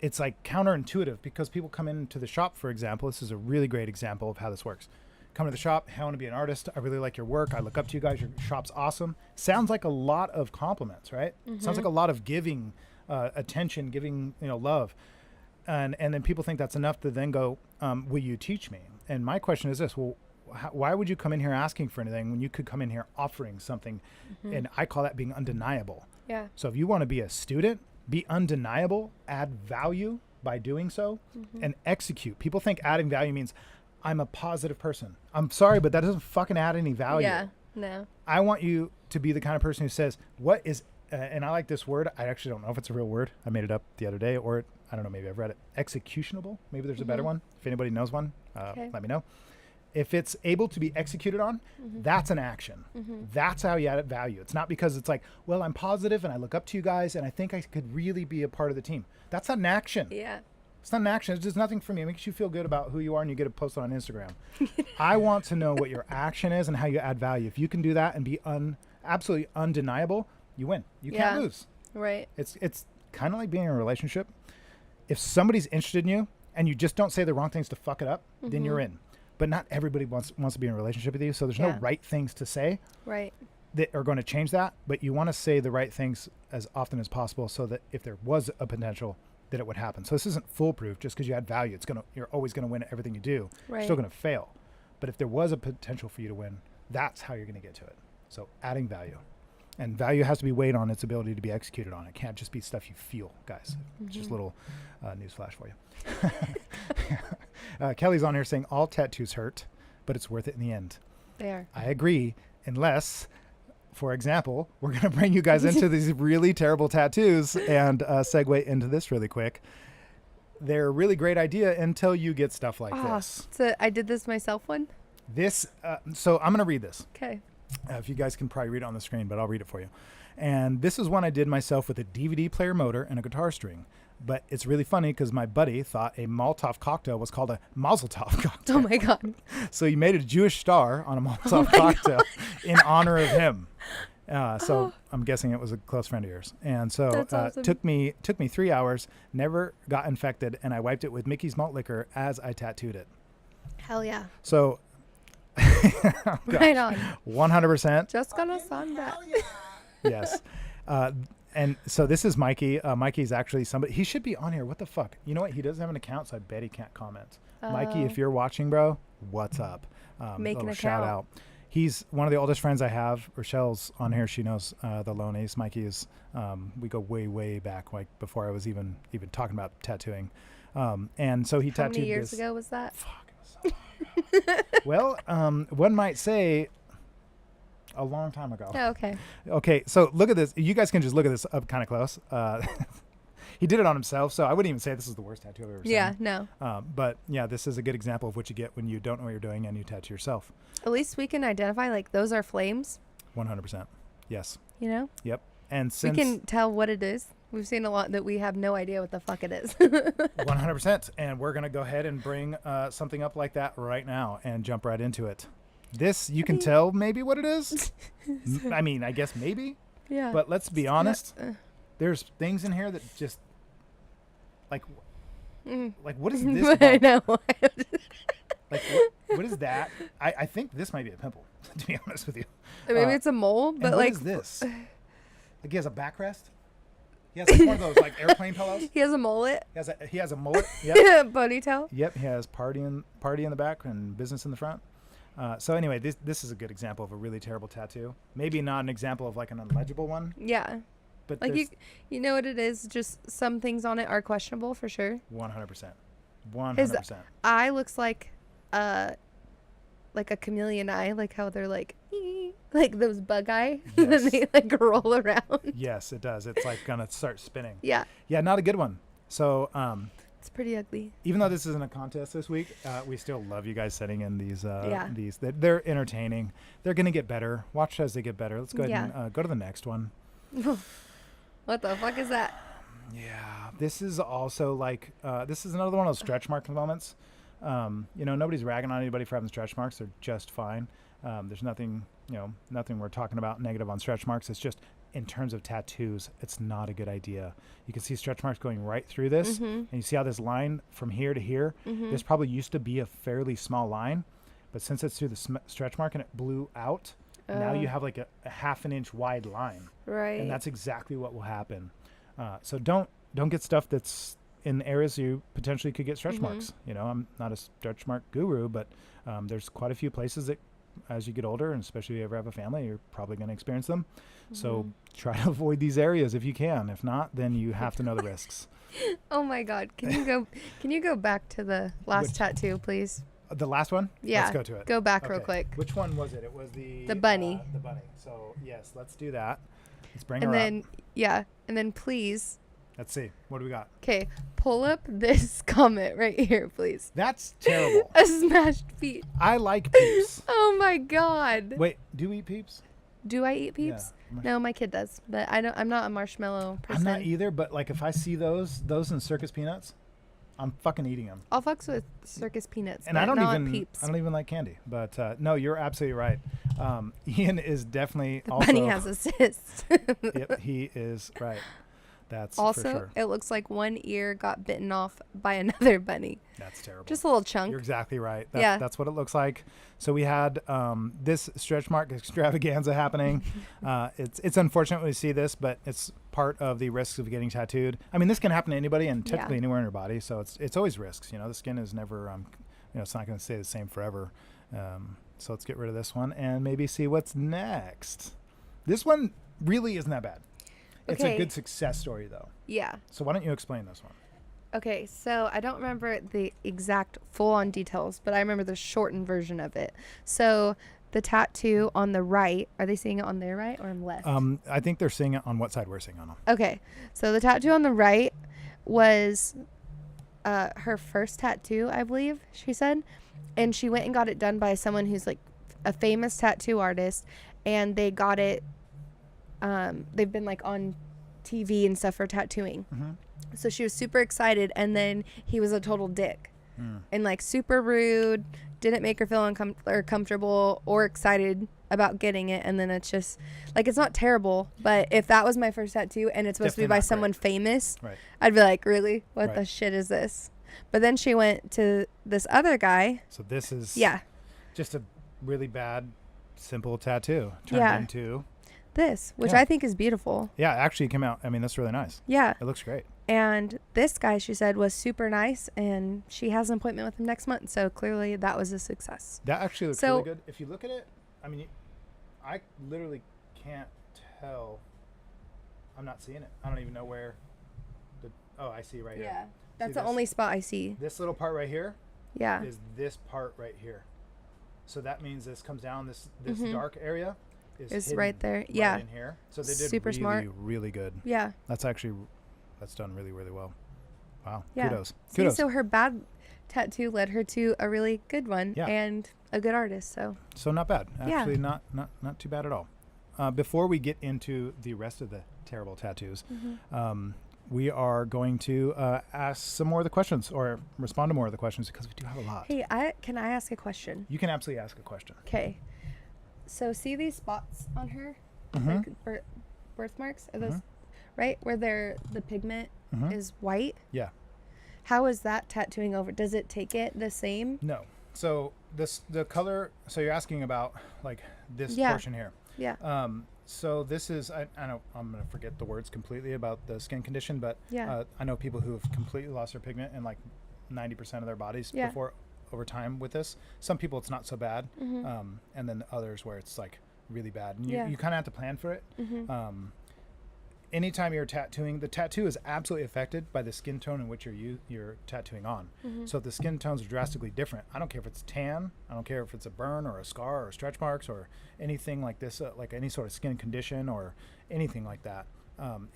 It's like counterintuitive because people come into the shop, for example. This is a really great example of how this works. Come to the shop. Hey, I want to be an artist. I really like your work. I look up to you guys. Your shop's awesome. Sounds like a lot of compliments, right? Sounds like a lot of giving attention, giving love, and then people think that's enough to then go, will you teach me? And my question is this: well, why would you come in here asking for anything when you could come in here offering something? And I call that being undeniable. Yeah. So if you want to be a student, be undeniable, add value by doing so, and execute. People think adding value means I'm a positive person. I'm sorry, but that doesn't fucking add any value. Yeah. No. I want you to be the kind of person who says, what is, and I like this word. I actually don't know if it's a real word. I made it up the other day, or I don't know, maybe I've read it. Executionable. Maybe there's a better one. If anybody knows one, Okay. let me know. If it's able to be executed on, that's an action. That's how you add value. It's not because it's like, well, I'm positive and I look up to you guys and I think I could really be a part of the team. That's not an action. Yeah. It's not an action. It's just nothing for me. It makes you feel good about who you are and you get to post it on Instagram. I want to know what your action is and how you add value. If you can do that and be absolutely undeniable, you win. You can't Yeah. lose. Right. It's kind of like being in a relationship. If somebody's interested in you and you just don't say the wrong things to fuck it up, then you're in. But not everybody wants to be in a relationship with you. So there's no Yeah. right things to say Right. that are going to change that. But you want to say the right things as often as possible so that if there was a potential that it would happen. So this isn't foolproof just because you add value. You're always going to win at everything you do. You're Right. still going to fail. But if there was a potential for you to win, that's how you're going to get to it. So adding value. And value has to be weighed on its ability to be executed on. It can't just be stuff you feel, guys. Just a little news flash for you. Kelly's on here saying all tattoos hurt, but it's worth it in the end. There. I agree, unless, for example, we're going to bring you guys into these really terrible tattoos and segue into this really quick. They're a really great idea until you get stuff like this. So I did this myself one. So I'm going to read this. Okay. If you guys can probably read it on the screen, but I'll read it for you. And this is one I did myself with a DVD player motor and a guitar string. But it's really funny because my buddy thought a Molotov cocktail was called a Mazel Tov cocktail. Oh my God. So he made a Jewish star on a Molotov cocktail in honor of him. So I'm guessing it was a close friend of yours. And so That's awesome. took me 3 hours, never got infected, and I wiped it with Mickey's malt liquor as I tattooed it. Hell yeah. So Right on. 100%. Just gonna sign that. Yes. And so this is Mikey. Mikey's actually somebody, he should be on here. What the fuck? You know what? He doesn't have an account, so I bet he can't comment. Mikey, if you're watching, bro, what's up? Make an little shout account. out. He's one of the oldest friends I have. Rochelle's on here. She knows the Lonies. Mikey is, we go way, way back, like before I was even talking about tattooing. And so he How tattooed many years this. ago was that? Fuck. It was so long. Well, one might say a long time ago. Oh, okay. Okay, so look at this. You guys can just look at this up kind of close. He did it on himself, so I wouldn't even say this is the worst tattoo I've ever seen. Yeah, no. But yeah, this is a good example of what you get when you don't know what you're doing and you tattoo yourself. At least we can identify, like, those are flames, 100%. Yes. you know? Yep. And We since can tell what it is. We've seen a lot that we have no idea what the fuck it is. 100%, and we're gonna go ahead and bring something up like that right now and jump right into it. This you can tell maybe what it is. I mean, I guess maybe, Yeah. but let's be honest. There's things in here that just like what is this? I About? know. Like what is that? I think this might be a pimple. To be honest with you, Maybe it's a mole, and but what like is this? Like he has a backrest. He has like one of those like airplane pillows. he has a mullet, He has a mullet. Yep. ponytail. Yep, he has party in the back and business in the front. So anyway, this is a good example of a really terrible tattoo. Maybe not an example of like an unlegible one, Yeah. but Like there's you know what it is? Just some things on it are questionable for sure. 100%. 100%. Eye looks like a chameleon eye, like how they're like like those bug eye and then Yes. they like roll around. Yes, it does. It's like gonna start spinning. Yeah. Yeah, not a good one. So It's pretty ugly. even though this isn't a contest this week, we still love you guys sending in these. Yeah. They're entertaining. They're gonna get better. Watch as they get better. Let's go ahead Yeah. and go to the next one. What the fuck is that? Yeah, this is also like this is another one of those stretch mark moments. Nobody's ragging on anybody for having stretch marks. They're just fine. There's nothing, nothing we're talking about negative on stretch marks. It's just in terms of tattoos, it's not a good idea. You can see stretch marks going right through this, and you see how this line from here to here, this probably used to be a fairly small line, but since it's through the stretch mark and it blew out, now you have like a half an inch wide line. Right. And that's exactly what will happen. So don't get stuff that's in areas you potentially could get stretch marks. I'm not a stretch mark guru, but there's quite a few places that as you get older, and especially if you ever have a family, you're probably going to experience them. So try to avoid these areas if you can. If not, then you have to know the risks. Oh my god. Can you go back to the last tattoo, please? The last one? Yeah. Let's go to it. Go back real Okay. quick. Which one was it? It was the bunny. The bunny. So yes, let's do that. Let's bring And her then up. and then please, Let's see. What do we got? okay, pull up this comment right here, please. That's terrible. A smashed peep. I like peeps. Oh my god. Wait, do you eat peeps? Do I eat peeps? Yeah. No, my kid does, but I'm not a marshmallow person. I'm not either, but like if I see those in circus peanuts, I'm fucking eating them. I'll fucks with circus peanuts, And but I don't not even peeps. I don't even like candy. But no, you're absolutely right. Ian is definitely also Bunny has a cyst. Yep, he is right. That's Also, for sure. it looks like one ear got bitten off by another bunny. That's terrible. Just a little chunk. You're exactly right. Yeah. That's what it looks like. So we had this stretch mark extravaganza happening. It's unfortunate we see this, but it's part of the risks of getting tattooed. I mean, this can happen to anybody and technically Yeah. anywhere in your body. So it's always risks. The skin is never, it's not going to stay the same forever. So let's get rid of this one and maybe see what's next. This one really isn't that bad. It's a Okay. good success story though. Yeah. So why don't you explain this one? Okay, so I don't remember the exact full-on details, but I remember the shortened version of it. So the tattoo on the right, are they seeing it on their right or on left? I think they're seeing it on what side we're seeing on them. Okay, so the tattoo on the right was her first tattoo, I believe she said, and she went and got it done by someone who's like a famous tattoo artist, and they got it. They've been like on TV and stuff for tattooing. Mm-hmm. So she was super excited, and then he was a total dick and like super rude, didn't make her feel comfortable or excited about getting it. And then it's just like, it's not terrible, but if that was my first tattoo and it's supposed to be Definitely by not someone great. famous, Right. I'd be like, really? What the Right. shit is this? But then she went to this other guy. So this is Just a really bad, simple tattoo turned Yeah. into. this, which Yeah. I think is beautiful. Yeah, actually it came out. I mean, that's really nice. Yeah. It looks great. And this guy, she said, was super nice, and she has an appointment with him next month. So clearly that was a success. That actually looks So- really good. If you look at it, I mean, I literally can't tell. I'm not seeing it. I don't even know where. Oh, I see right here. That's See the this? only spot I see. This little part right here Yeah. is this part right here. So that means this comes down this Mhm. dark area, is hidden right there. Yeah. in here. So they did Super really, smart. really good. Yeah. That's done really, really well. Wow. Yeah. Kudos. See, Kudos. so her bad tattoo led her to a really good one Yeah. and a good artist. So Not bad. Yeah. Actually, not too bad at all. Before we get into the rest of the terrible tattoos, we are going to ask some more of the questions or respond to more of the questions because we do have a lot. hey, can I ask a question? You can absolutely ask a question. Okay. So see these spots on her, Mm-hmm. like birthmarks, are those right where the pigment Mhm. is white? Yeah. How is that tattooing over? Does it take it the same? No. So the color. So you're asking about like this Yeah. portion here. Yeah. So this is I know I'm gonna forget the words completely about the skin condition, but Yeah. I know people who have completely lost their pigment in like 90% of their bodies Yeah. before over time with this. Some people it's not so bad, Mm-hmm. and then others where it's like really bad, and Yeah. you kind of have to plan for it. Mm-hmm. Anytime you're tattooing, the tattoo is absolutely affected by the skin tone in which you're tattooing on. Mm-hmm. So if the skin tones are drastically different, I don't care if it's tan, I don't care if it's a burn or a scar or stretch marks or anything like this, like any sort of skin condition or anything like that.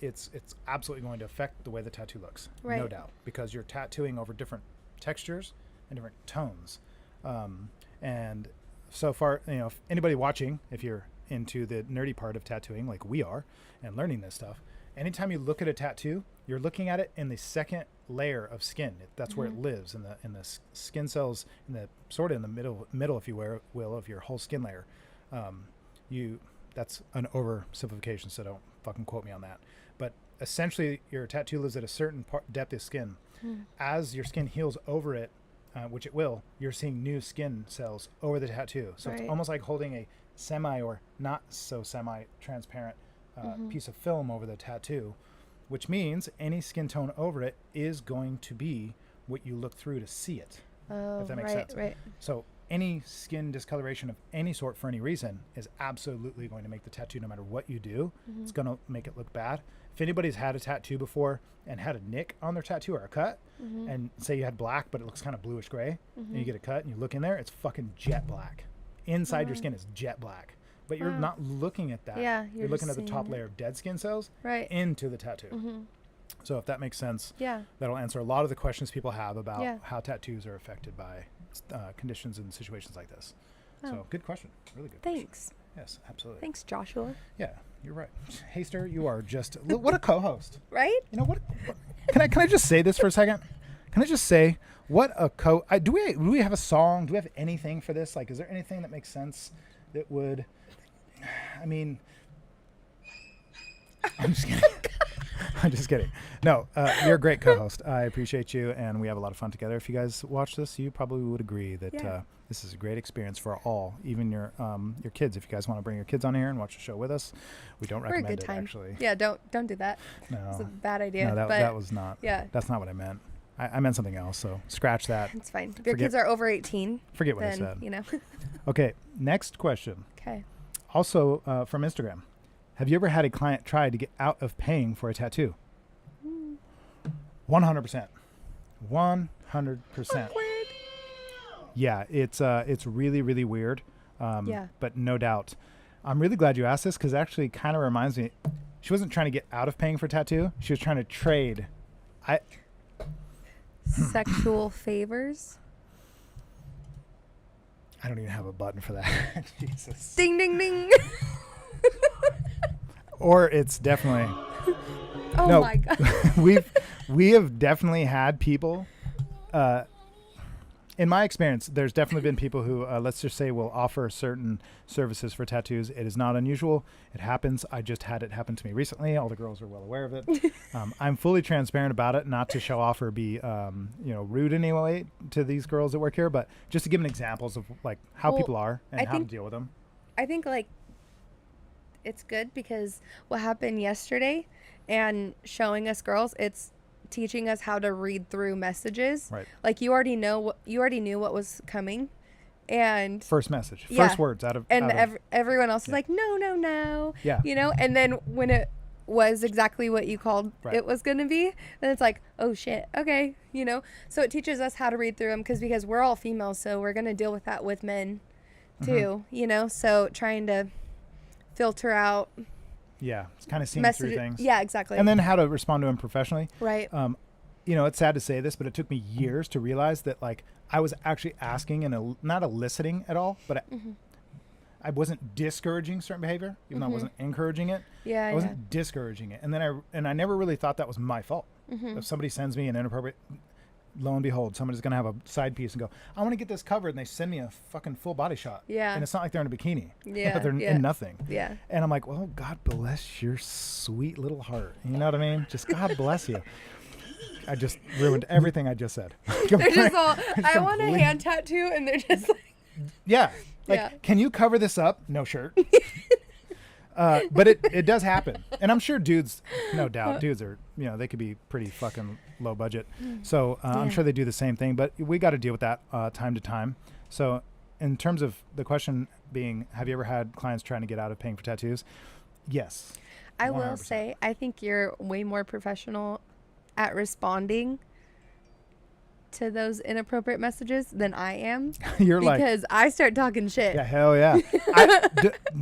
It's absolutely going to affect the way the tattoo looks, no Right. doubt, because you're tattooing over different textures and different tones. And so far, if anybody watching, if you're into the nerdy part of tattooing like we are and learning this stuff, anytime you look at a tattoo, you're looking at it in the second layer of skin. That's where it lives in the skin cells, in the sort of in the middle, if you will, of your whole skin layer. That's an oversimplification, so don't fucking quote me on that. But essentially, your tattoo lives at a certain depth of skin. As your skin heals over it, which it will, you're seeing new skin cells over the tattoo. So Right. it's almost like holding a semi or not so semi-transparent piece of film over the tattoo, which means any skin tone over it is going to be what you look through to see it. Oh, if that makes right, sense. right. So any skin discoloration of any sort for any reason is absolutely going to make the tattoo, no matter what you do, it's going to make it look bad. If anybody's had a tattoo before and had a nick on their tattoo or a cut, and say you had black, but it looks kind of bluish gray, and you get a cut and you look in there, it's fucking jet black. Inside your skin is jet black. But you're Wow. not looking at that. Yeah, you're you're looking at just the top seeing layer of dead skin cells Right. into the tattoo. So if that makes sense, Yeah. that'll answer a lot of the questions people have about Yeah. how tattoos are affected by conditions and situations like this. Oh. So good question, really good question. Thanks. Yes, absolutely. Thanks, Joshua. Yeah, you're right. Haster, you are just what a co-host. Right? You know what? Can I just say this for a second? Can I just say what a do we have a song? Do we have anything for this? Like, is there anything that makes sense that would? I mean, I'm just kidding. I'm just kidding. No, you're a great co-host. I appreciate you, and we have a lot of fun together. If you guys watch this, you probably would agree that Yeah. this is a great experience for all, even your kids. If you guys want to bring your kids on here and watch the show with us, we don't We're a recommend good it time. actually. Yeah, don't do that. No, It's a bad idea. no, but that was not. yeah. That's not what I meant. I meant something else. So scratch that. It's fine. If your Forget- kids are over 18, Forget what I then, said. you know. Okay, next question. Okay. Also from Instagram. Have you ever had a client try to get out of paying for a tattoo? 100%. 100%. Yeah, it's really, really weird. Yeah. But no doubt. I'm really glad you asked this because it actually kind of reminds me. She wasn't trying to get out of paying for a tattoo. She was trying to trade. Sexual favors. I don't even have a button for that. Jesus. Ding, ding, ding. Or it's definitely. Oh No. my God. we have definitely had people in my experience, there's definitely been people who let's just say will offer certain services for tattoos. It is not unusual. It happens. I just had it happen to me recently. All the girls are well aware of it. I'm fully transparent about it, not to show off or be rude in any way to these girls that work here, but just to give them examples of like how Well, people are and I how to think- deal with them. I think like it's good because what happened yesterday and showing us girls, it's teaching us how to read through messages. Right. Like you already knew what was coming, and First message, Yeah. first words out of and out of- everyone else is Yeah. like no, Yeah. and then when it was exactly what you called Right. it was going to be, then it's like, oh shit, okay, so it teaches us how to read through them because we're all females, so we're going to deal with that with men too, Mm-hmm. so trying to filter out Yeah, it's kind of seeing messages. through things. Yeah, exactly. And then how to respond to them professionally. right. You know, it's sad to say this, but it took me years to realize that like I was actually asking and not eliciting at all, but I wasn't discouraging certain behavior, even though I wasn't encouraging it. Yeah, I wasn't discouraging it. And then I never really thought that was my fault. If somebody sends me an inappropriate, lo and behold, somebody's going to have a side piece and go, I want to get this covered. And they send me a fucking full body shot. Yeah. And it's not like they're in a bikini. Yeah, They're yeah. in nothing. Yeah. And I'm like, well, God bless your sweet little heart. You know what I mean? Just God bless you. I just ruined everything I just said. They're just all, I want a completely- hand tattoo, and they're just like, Yeah. Like, Yeah. can you cover this up? No shirt. But it does happen. And I'm sure dudes, no doubt, dudes are, you know, they could be pretty fucking low budget. So I'm Yeah. sure they do the same thing, but we got to deal with that time to time. So in terms of the question being, have you ever had clients trying to get out of paying for tattoos? Yes. I will 100%. say, I think you're way more professional at responding to those inappropriate messages than I am. You're like, Because I start talking shit. yeah, hell yeah.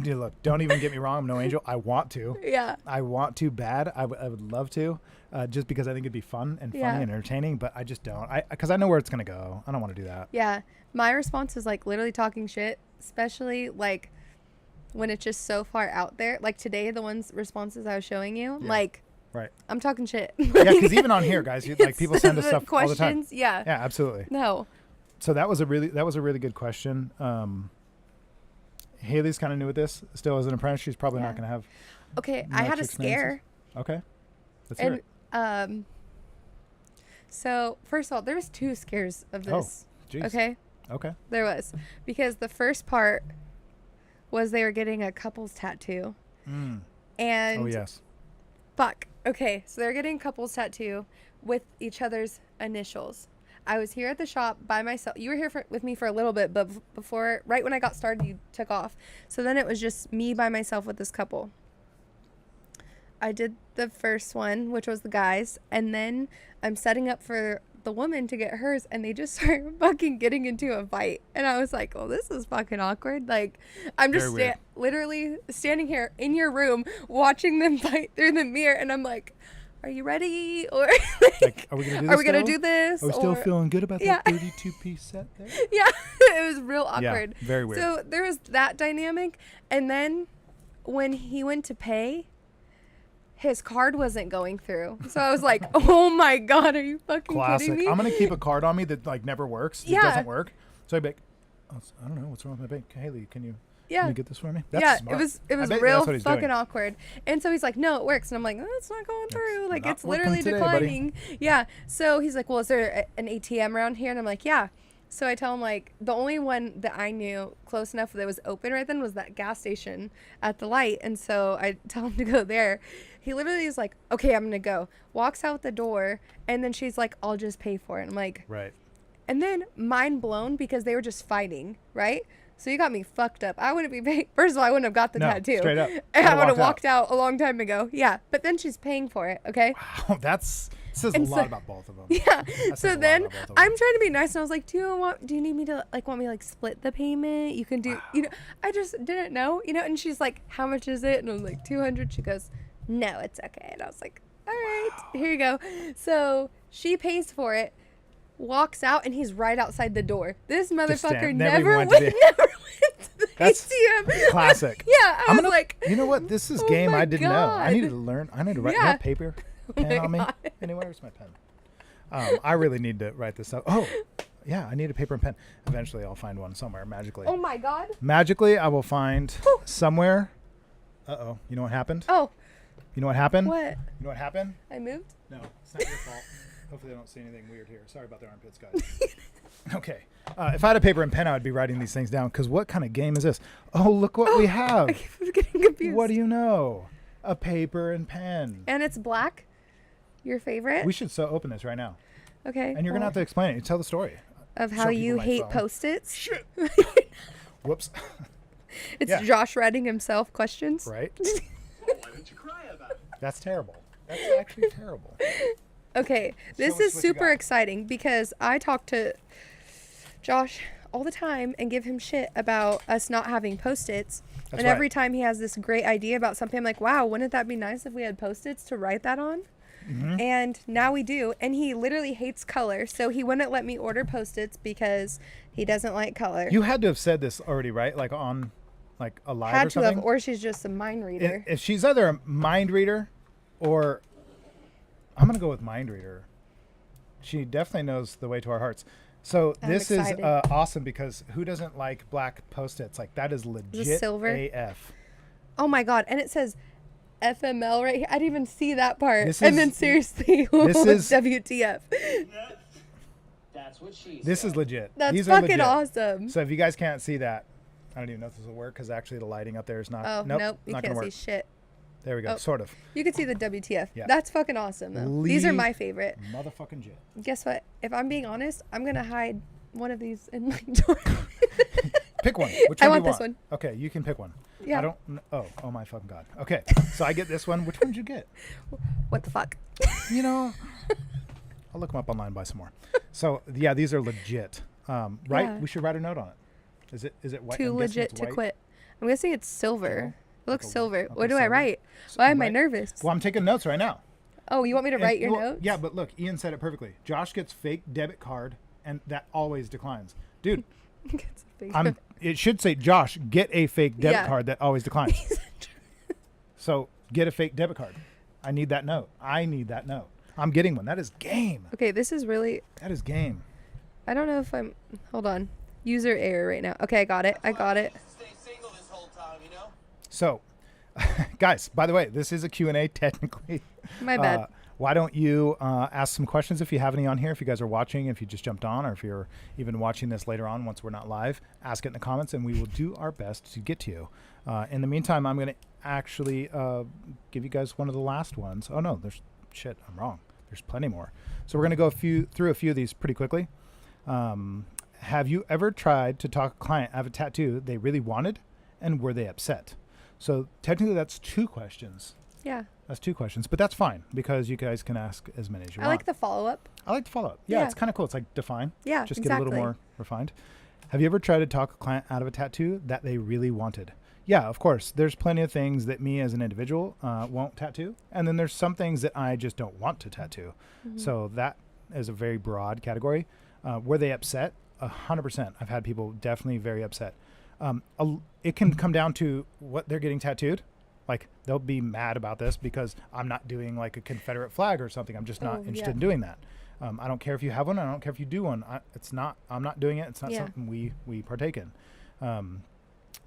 Look, don't even get me wrong. I'm no angel. I want to. Yeah. I want to bad. I would love to, just because I think it'd be fun and funny Yeah. and entertaining. But I just don't. Because I know where it's gonna go. I don't want to do that. Yeah. My response is like literally talking shit, especially like when it's just so far out there. Like today, the responses I was showing you, Yeah. like Right. I'm talking shit. Yeah, because even on here, guys, like people send us stuff all the time. questions. Yeah. Yeah, absolutely. No. So that was a really good question. Haley's kind of new at this. Still as an apprentice, she's probably Yeah. not gonna have. Okay. I much had a experiences. scare. Okay. Let's hear And it. so first of all, there was 2 scares of Oh, this. jeez. Okay. Okay. There was, because the first part was they were getting a couple's tattoo, and Oh yes. fuck. Okay, so they're getting a couple's tattoo with each other's initials. I was here at the shop by myself. You were here with me for a little bit, but before, right when I got started, you took off. So then it was just me by myself with this couple. I did the first one, which was the guys, and then I'm setting up for the woman to get hers, and they just start fucking getting into a fight. And I was like, oh, this is fucking awkward. Like, I'm just Very weird. literally standing here in your room watching them fight through the mirror, and I'm like, are you ready? Or Like, are we gonna do this? are we gonna still? do this? Are we still Or- feeling good about Yeah. that 32-piece set there? Yeah, it was real awkward. Yeah, very weird. So there was that dynamic, and then when he went to pay, his card wasn't going through. So I was like, "Oh my god, are you fucking Classic. kidding me?" I'm gonna keep a card on me that like never works. It Yeah. doesn't work. So I'd be like, oh, I don't know what's wrong with my bank. Haley, can you get this for me? That's yeah, smart. it I was bet real that's what he's fucking doing. awkward. And so he's like, "No, it works." And I'm like, "Oh, it's not going through. Like not it's working literally today, buddy." declining." Yeah. So he's like, "Well, is there an ATM around here?" And I'm like, "Yeah." So I tell him like the only one that I knew close enough that was open right then was that gas station at the light. And so I tell him to go there. He literally is like, "Okay, I'm gonna go." Walks out the door, and then she's like, "I'll just pay for it." I'm like, Right. and then mind blown because they were just fighting, right? So you got me fucked up. I wouldn't be paying. First of all, I wouldn't have got the No, tattoo. straight up. And I'd I would have walked walked out a long time ago. Yeah, but then she's paying for it. Okay. Wow, says And a so- lot about both of them. Yeah. says a So lot then about both of them. I'm trying to be nice, and I was like, "Do you need me to want me to split the payment? You can do, I just didn't know, And she's like, "How much is it?" And I was like, $200. She goes, "No, it's okay." And I was like, "All right, here you go." So she pays for it, walks out, and he's right outside the door. This motherfucker stand- never even never went went, to the- never went to the That's ATM. classic. Yeah, I was gonna, like, you know what? This is oh game my I didn't know. I God. need to learn. I need to write. Yeah. You have paper, pen my on me. God. Anyway, where's my pen? I really need to write this up. Oh, yeah, I need a paper and pen. Eventually, I'll find one somewhere magically. oh my God. Magically, I will find somewhere. Uh-oh. You know what happened? Oh, You know what happened? what? You know what happened? I moved? No, it's not your fault. Hopefully, they don't see anything weird here. Sorry about the armpits, guys. Okay. If I had a paper and pen, I would be writing these things down. Because what kind of game is this? Oh, look what we have. I keep getting confused. What do you know? A paper and pen. And it's black? Your favorite? We should so open this right now. Okay. And you're going to have to explain it. You tell the story. Of show how people you my hate phone. Post-its? Shit. Whoops. It's Yeah. Josh writing himself questions. Right? Why don't you cry about it? That's terrible. That's actually terrible. Okay, this us is what you super got. exciting because I talk to Josh all the time and give him shit about us not having Post-its. And every time he has this great idea about something, I'm like, wow, wouldn't that be nice if we had Post-its to write that on? And now we do. And he literally hates color. So he wouldn't let me order Post-its because he doesn't like color. You had to have said this already, right? Like on like a live or Had to something? have, or she's just a mind reader. If she's either a mind reader or I'm going to go with mind reader. She definitely knows the way to our hearts. So I'm this excited. is awesome because who doesn't like black Post-its? Like that is legit silver? AF. Oh my God. And it says FML right here. I didn't even see that part. This And is- then seriously, this is- WTF. That's what she This said. is legit. That's These are fucking legit. awesome. So if you guys can't see that, I don't even know if this will work because actually the lighting up there is not. Oh, nope. You not can't gonna see work. shit. There we go. Oh. Sort of. You can see the WTF. Yeah. That's fucking awesome, though. These are Leave- my favorite. Motherfucking jet. Guess what? If I'm being honest, I'm going to hide one of these in my drawer. Pick one. Which I one do want you this one. Okay, you can pick one. Yeah. I don't. Oh my fucking god. Okay, so I get this one. Which one did you get? What the fuck? You know, I'll look them up online, buy some more. So yeah, these are legit. Right? Yeah. We should write a note on it. Is it white? Too I'm guessing legit it's to white. quit. I'm guessing it's silver. It looks a- silver. okay, What do I silver. write? So Why am I write- nervous? Well, I'm taking notes right now. Oh, you want me to And- write your well, notes? Yeah, but look, Ian said it perfectly. Josh gets fake debit card, and that always declines. Dude, It's a big- it should say, Josh, get a fake debit Yeah. card that always declines. So get a fake debit card. I need that note. I'm getting one. That is game. Okay, this is really. That is game. I don't know if I'm. Hold on. User error right now. Okay, I got it. I got it. To stay single this whole time, you know? So, guys, by the way, this is a Q&A technically. My bad. Why don't you ask some questions if you have any on here, if you guys are watching, if you just jumped on, or if you're even watching this later on once we're not live, ask it in the comments and we will do our best to get to you. In the meantime, I'm going to actually give you guys one of the last ones. Oh, no, I'm wrong. There's plenty more. So we're going to go through a few of these pretty quickly. Have you ever tried to talk a client out of a tattoo they really wanted, and were they upset? So technically that's two questions. Yeah. That's two questions, but that's fine because you guys can ask as many as you I want. like the follow up. I like the follow-up. Yeah, Yeah. it's kind of cool. It's like define. Yeah, Just get a little exactly. more refined. Have you ever tried to talk a client out of a tattoo that they really wanted? Yeah, of course. There's plenty of things that me as an individual won't tattoo. And then there's some things that I just don't want to tattoo. Mm-hmm. So that is a very broad category. Were they upset? 100%. I've had people definitely very upset. It can come down to what they're getting tattooed. Like they'll be mad about this because I'm not doing like a Confederate flag or something. I'm just not Oh, interested yeah. in doing that. I don't care if you have one. I don't care if you do one. I'm not doing it. It's not Yeah. something we partake in.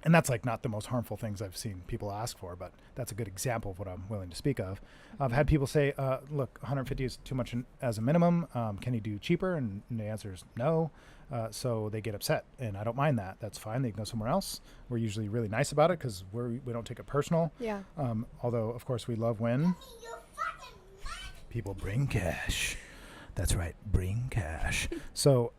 And that's like not the most harmful things I've seen people ask for, but that's a good example of what I'm willing to speak of. I've had people say, look, 150 is too much as a minimum. Can you do cheaper? And the answer is no. So they get upset, and I don't mind that. That's fine. They can go somewhere else. We're usually really nice about it because we don't take it personal. Yeah. Although, of course, we love when people bring cash. That's right, bring cash. So,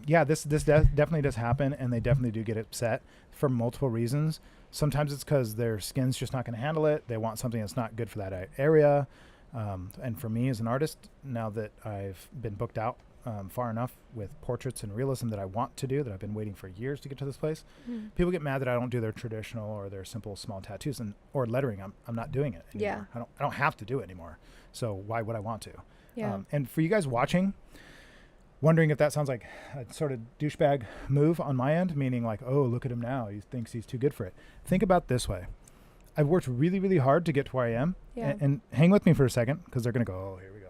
yeah, this definitely does happen, and they definitely do get upset for multiple reasons. Sometimes it's because their skin's just not going to handle it. They want something that's not good for that area. And for me as an artist, now that I've been booked out far enough with portraits and realism that I want to do, that I've been waiting for years to get to this place, people get mad that I don't do their traditional or their simple small tattoos or lettering. I'm not doing it anymore. Yeah. I don't have to do it anymore. So why would I want to? Yeah. And for you guys watching, wondering if that sounds like a sort of douchebag move on my end, meaning like, oh, look at him now. He thinks he's too good for it. Think about it this way. I've worked really, really hard to get to where I am. Yeah. And hang with me for a second because they're going to go, oh, here we go.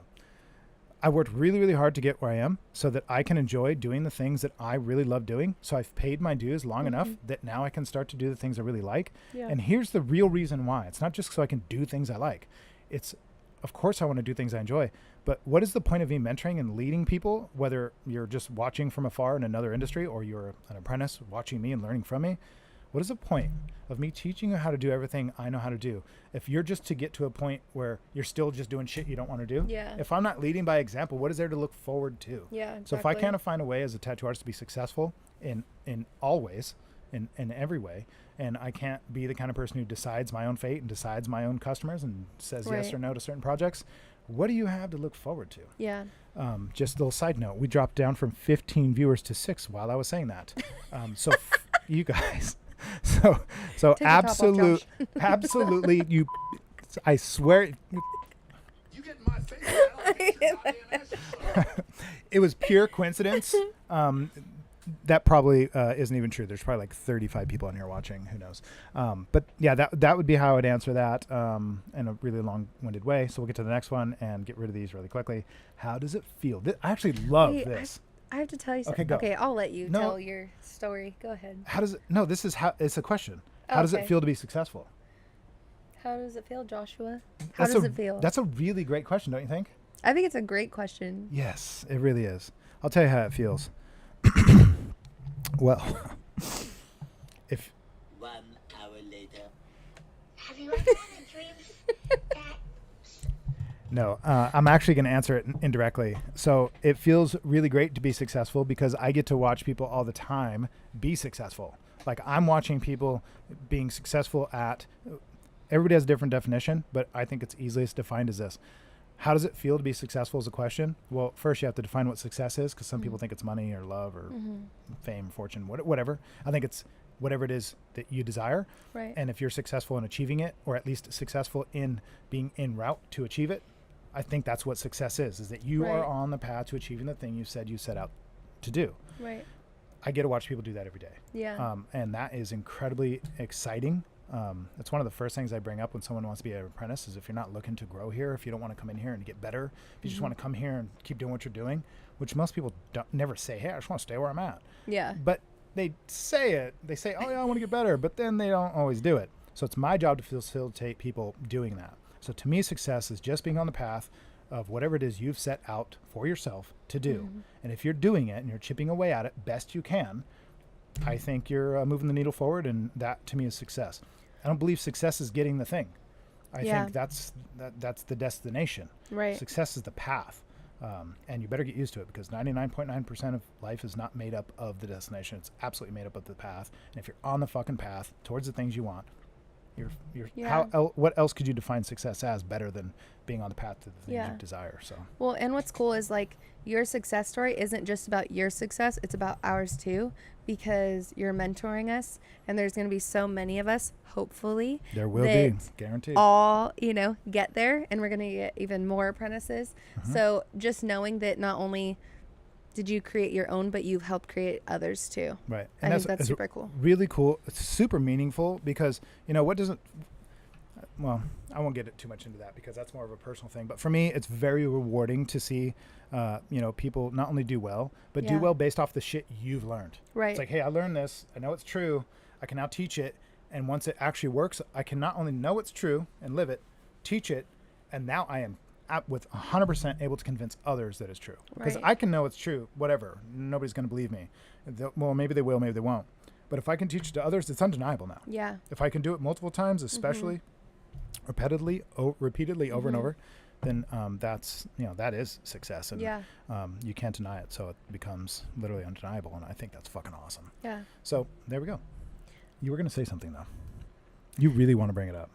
I've worked really, really hard to get where I am so that I can enjoy doing the things that I really love doing. So I've paid my dues long enough that now I can start to do the things I really like. Yeah. And here's the real reason why. It's not just so I can do things I like. It's, of course, I want to do things I enjoy. But what is the point of me mentoring and leading people, whether you're just watching from afar in another industry or you're an apprentice watching me and learning from me? What is the point of me teaching you how to do everything I know how to do if you're just to get to a point where you're still just doing shit you don't want to do? Yeah. If I'm not leading by example, what is there to look forward to? Yeah, exactly. So if I can't find a way as a tattoo artist to be successful in all ways, in every way, and I can't be the kind of person who decides my own fate and decides my own customers and says yes Right. or no to certain projects, what do you have to look forward to? Yeah. Just a little side note, we dropped down from 15 viewers to 6 while I was saying that. So you guys, So Take your top off, Josh. absolutely, you. I swear, You get in my face, I'll get your body and ass. it was pure coincidence. That probably isn't even true. There's probably like 35 people in here watching. Who knows? But yeah, that would be how I would answer that in a really long-winded way. So we'll get to the next one and get rid of these really quickly. How does it feel? I actually love Wait, this. I have to tell you Okay, something. go. Okay, I'll let you No. tell your story. Go ahead. How does it? No, this is how. It's a question. How does it Okay. feel to be successful? How does it feel, Joshua? How does it feel? That's a really great question, don't you think? I think it's a great question. Yes, it really is. I'll tell you how it feels. Well, if 1 hour later. Have you ever had a dream that no, I'm actually going to answer it indirectly. So it feels really great to be successful because I get to watch people all the time be successful. Like I'm watching people being successful at. Everybody has a different definition, but I think it's easiest defined as this. How does it feel to be successful is a question. Well, first you have to define what success is because some people think it's money or love or fame, fortune, whatever. I think it's whatever it is that you desire. Right. And if you're successful in achieving it, or at least successful in being en route to achieve it, I think that's what success is that you are Right. on the path to achieving the thing you said you set out to do. Right. I get to watch people do that every day. Yeah. And that is incredibly exciting. That's one of the first things I bring up when someone wants to be an apprentice is if you're not looking to grow here, if you don't want to come in here and get better, if you just want to come here and keep doing what you're doing, which most people never say, hey, I just want to stay where I'm at. Yeah. But they say it. They say, oh, yeah, I want to get better. But then they don't always do it. So it's my job to facilitate people doing that. So to me, success is just being on the path of whatever it is you've set out for yourself to do. And if you're doing it and you're chipping away at it best you can, I think you're moving the needle forward. And that to me is success. I don't believe success is getting the thing. I Yeah. think that's the destination. Right. Success is the path. And you better get used to it because 99.9% of life is not made up of the destination. It's absolutely made up of the path. And if you're on the fucking path towards the things you want, you're Yeah. what else could you define success as better than being on the path to the things Yeah. you desire? So Well, and what's cool is like your success story isn't just about your success, it's about ours too, because you're mentoring us and there's going to be so many of us, hopefully, there will be, that guaranteed. all, get there, and we're going to get even more apprentices. Mm-hmm. So just knowing that not only did you create your own, but you've helped create others too. Right. I think that's super cool. Really cool. It's super meaningful because, what doesn't, well, I won't get it too much into that because that's more of a personal thing. But for me, it's very rewarding to see, people not only do well, but do Yeah. well based off the shit you've learned. Right. It's like, hey, I learned this. I know it's true. I can now teach it. And once it actually works, I can not only know it's true and live it, teach it, and now I am with 100% able to convince others that it's true. Because Right. I can know it's true, whatever. Nobody's going to believe me. Well, maybe they will, maybe they won't. But if I can teach it to others, it's undeniable now. Yeah. If I can do it multiple times, especially repeatedly over and over, then that is success. And Yeah. you can't deny it. So it becomes literally undeniable. And I think that's fucking awesome. Yeah. So there we go. You were going to say something, though. You really want to bring it up.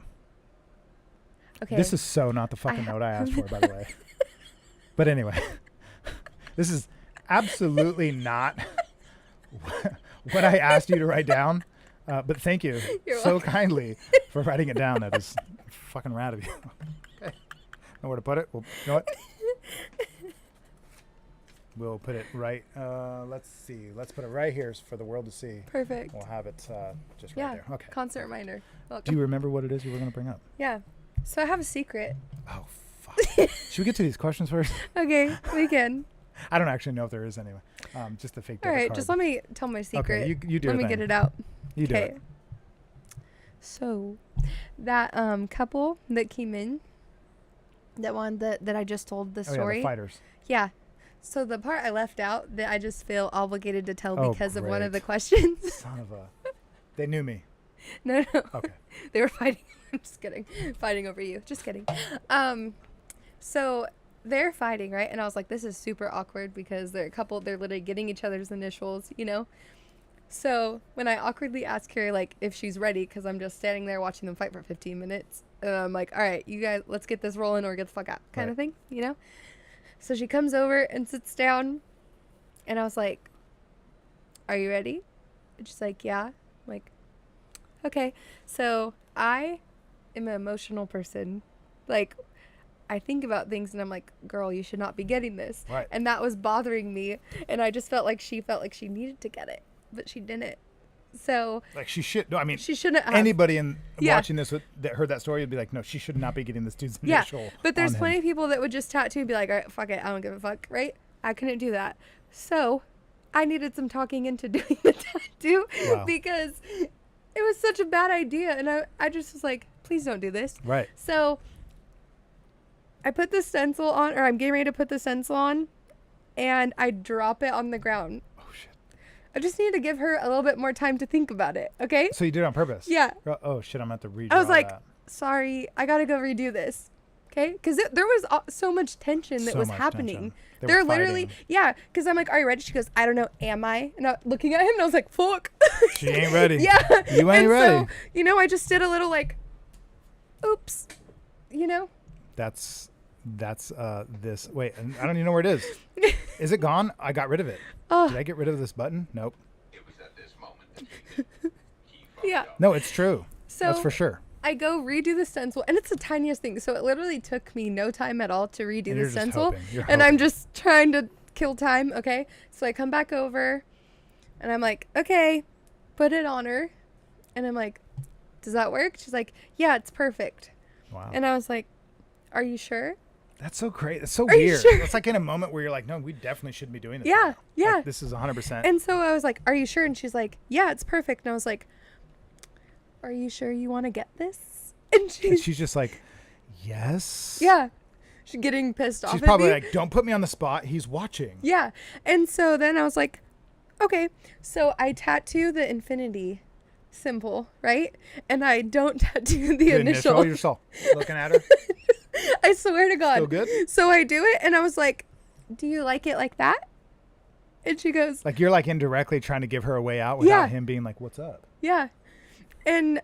Okay. This is so not the fucking note I asked for, by the way. But anyway, this is absolutely not what I asked you to write down. But thank you You're so welcome. kindly for writing it down. That is fucking rad of you. Okay. Know where to put it? Well, you know what? We'll put it right. Let's see. Let's put it right here for the world to see. Perfect. We'll have it just right Yeah. there. Okay. Constant reminder. Do Welcome. you remember what it is you were going to bring up? Yeah. So I have a secret. Oh, fuck. Should we get to these questions first? Okay, we can. I don't actually know if there is anyway. Just the fake All debit right, card. just let me tell my secret. you do Let your me get thing. it out. You do Okay. it. So, that couple that came in, that one that I just told the Oh, yeah, story. the fighters. Yeah. So the part I left out that I just feel obligated to tell Oh, because of one of the great. questions. Son of a... They knew me. No. Okay. They were fighting. I'm just kidding. Fighting over you. Just kidding. So they're fighting, right? And I was like, this is super awkward because they're a couple. They're literally getting each other's initials, So when I awkwardly ask her, like, if she's ready, because I'm just standing there watching them fight for 15 minutes, I'm like, all right, you guys, let's get this rolling or get the fuck out kind of thing, So she comes over and sits down, and I was like, are you ready? And she's like, yeah. I'm like, Okay. So I am an emotional person. Like, I think about things and I'm like, girl, you should not be getting this. Right. And that was bothering me. And I just felt like she needed to get it, but she didn't. So Like she should. No, I mean, she shouldn't have. anybody in Yeah. watching this that heard that story would be like, no, she should not be getting this dude's Yeah. initial. But there's on plenty him. of people that would just tattoo and be like, all right, fuck it. I don't give a fuck. Right. I couldn't do that. So I needed some talking into doing the tattoo Wow. because it was such a bad idea. And I just was like, please don't do this. Right. So I put the stencil on, or I'm getting ready to put the stencil on, and I drop it on the ground. Oh shit. I just need to give her a little bit more time to think about it. Okay. So you did it on purpose? Yeah. Oh shit! I'm gonna have to read. I was like, sorry, I gotta go redo this. Okay, because there was so much tension that So was much happening. tension. They They're were literally, fighting. yeah. Because I'm like, are you ready? She goes, I don't know, am I? And I'm looking at him, and I was like, fuck. She ain't ready. Yeah. You ain't and ready. So, I just did a little like, oops, That's this. Wait, and I don't even know where it is. Is it gone? I got rid of it. Oh. Did I get rid of this button? Nope. It was at this moment that he knew. He fucked Yeah. up. No, it's true. So That's for sure. I go redo the stencil, and it's the tiniest thing. So it literally took me no time at all to redo And the you're just stencil. hoping. You're And I'm hoping. just trying to kill time. Okay. So I come back over, and I'm like, okay, put it on her. And I'm like, does that work? She's like, yeah, it's perfect. Wow. And I was like, are you sure? That's so great. It's so Are you weird. sure? It's like in a moment where you're like, no, we definitely shouldn't be doing this. Yeah, right now. yeah. Like, this is 100%. And so I was like, are you sure? And she's like, yeah, it's perfect. And I was like, are you sure you want to get this? And And she's, she's just like, yes. yeah. She's getting pissed off She's at probably me. like, don't put me on the spot. He's watching. Yeah. And so then I was like, okay. So I tattoo the infinity symbol, right? And I don't tattoo the initial. Yourself. Looking at her. I swear to God. Still good? So I do it and I was like, do you like it like that? And she goes, Like you're like indirectly trying to give her a way out without Yeah. him being like, what's up? yeah. And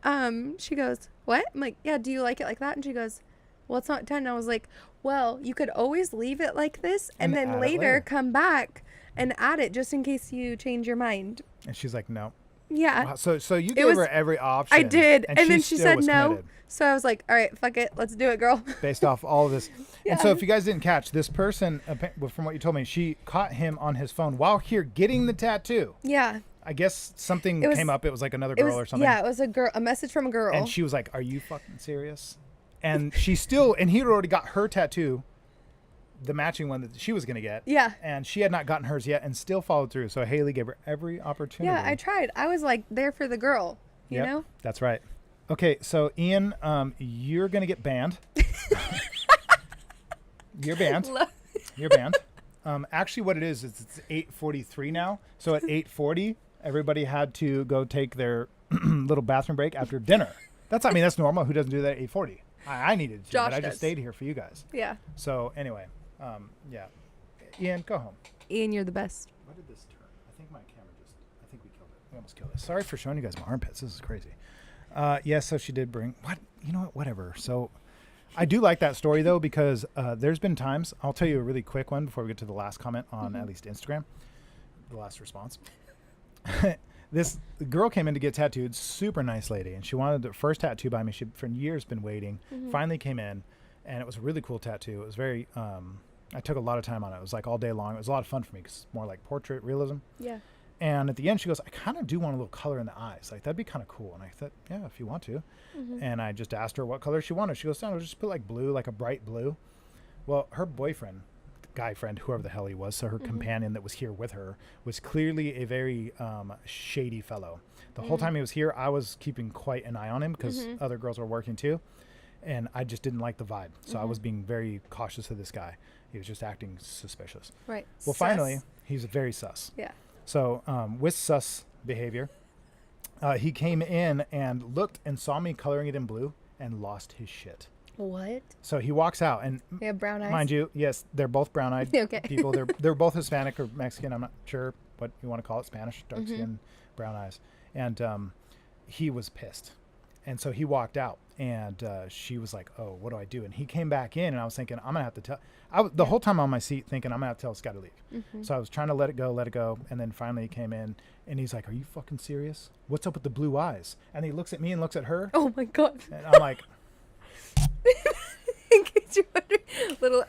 she goes, what? I'm like, yeah, do you like it like that? And she goes, well, it's not done. And I was like, well, you could always leave it like this and And then add it later later. come back and add it just in case you change your mind. And she's like, no. Yeah. Wow. So you gave was- her every option. I did. And then she still said was no. committed So I was like, all right, fuck it. Let's do it, girl. based off all of this. And so Yeah. if you guys didn't catch, this person, from what you told me, she caught him on his phone while here getting the tattoo. Yeah. I guess something It was- came up. It was like another It girl was, or something. yeah, it was a message from a girl. And she was like, are you fucking serious? And she still, and he had already got her tattoo, the matching one that she was going to get. Yeah. And she had not gotten hers yet and still followed through. So Haley gave her every opportunity. Yeah, I tried. I was like there for the girl, you Yep, know? That's right. Okay, so Ian, you're going to get banned. You're banned. You're banned. Actually, what it is it's 8:43 now. So at 8:40, everybody had to go take their little bathroom break after dinner. That's normal. Who doesn't do that at 8:40? I needed to, Josh but I just does. stayed here for you guys. Yeah. So anyway, yeah. Ian, go home. Ian, you're the best. What did this turn? I think my camera I think we killed it. We almost killed it. Sorry for showing you guys my armpits. This is crazy. Yeah, so she did bring, you know what, whatever. So I do like that story though, because there's been times, I'll tell you a really quick one before we get to the last comment on at least Instagram, the last response. This girl came in to get tattooed, super nice lady, and she wanted the first tattoo by me. She'd for years been waiting, finally came in, and it was a really cool tattoo. It was very, I took a lot of time on it. It was like all day long. It was a lot of fun for me because it's more like portrait realism. Yeah. And at the end, she goes, I kind of do want a little color in the eyes. Like, that'd be kind of cool. And I thought, yeah, if you want to. And I just asked her what color she wanted. She goes, no, just put like blue, like a bright blue. Well, her boyfriend, guy friend, whoever the hell he was, so her companion that was here with her, was clearly a very shady fellow. The whole time he was here, I was keeping quite an eye on him because other girls were working too. And I just didn't like the vibe. So I was being very cautious of this guy. He was just acting suspicious. Right. Well, Sus. finally, he's very sus. Yeah. So with sus behavior, he came in and looked and saw me coloring it in blue and lost his shit. What? So he walks out, and They have brown eyes. mind you, yes, they're both brown-eyed Okay. people. They're both Hispanic or Mexican. I'm not sure what you want to call it, Spanish, dark skin, brown eyes. And he was pissed. And so he walked out, and she was like, "Oh, what do I do?" And he came back in, and I was thinking, "I'm gonna have to tell." The whole time on my seat, thinking, "I'm gonna have to tell Scott to leave." Mm-hmm. So I was trying to let it go, and then finally he came in, and he's like, "Are you fucking serious? What's up with the blue eyes?" And he looks at me and looks at her, Oh my god. and I'm like, In case you're wondering, little.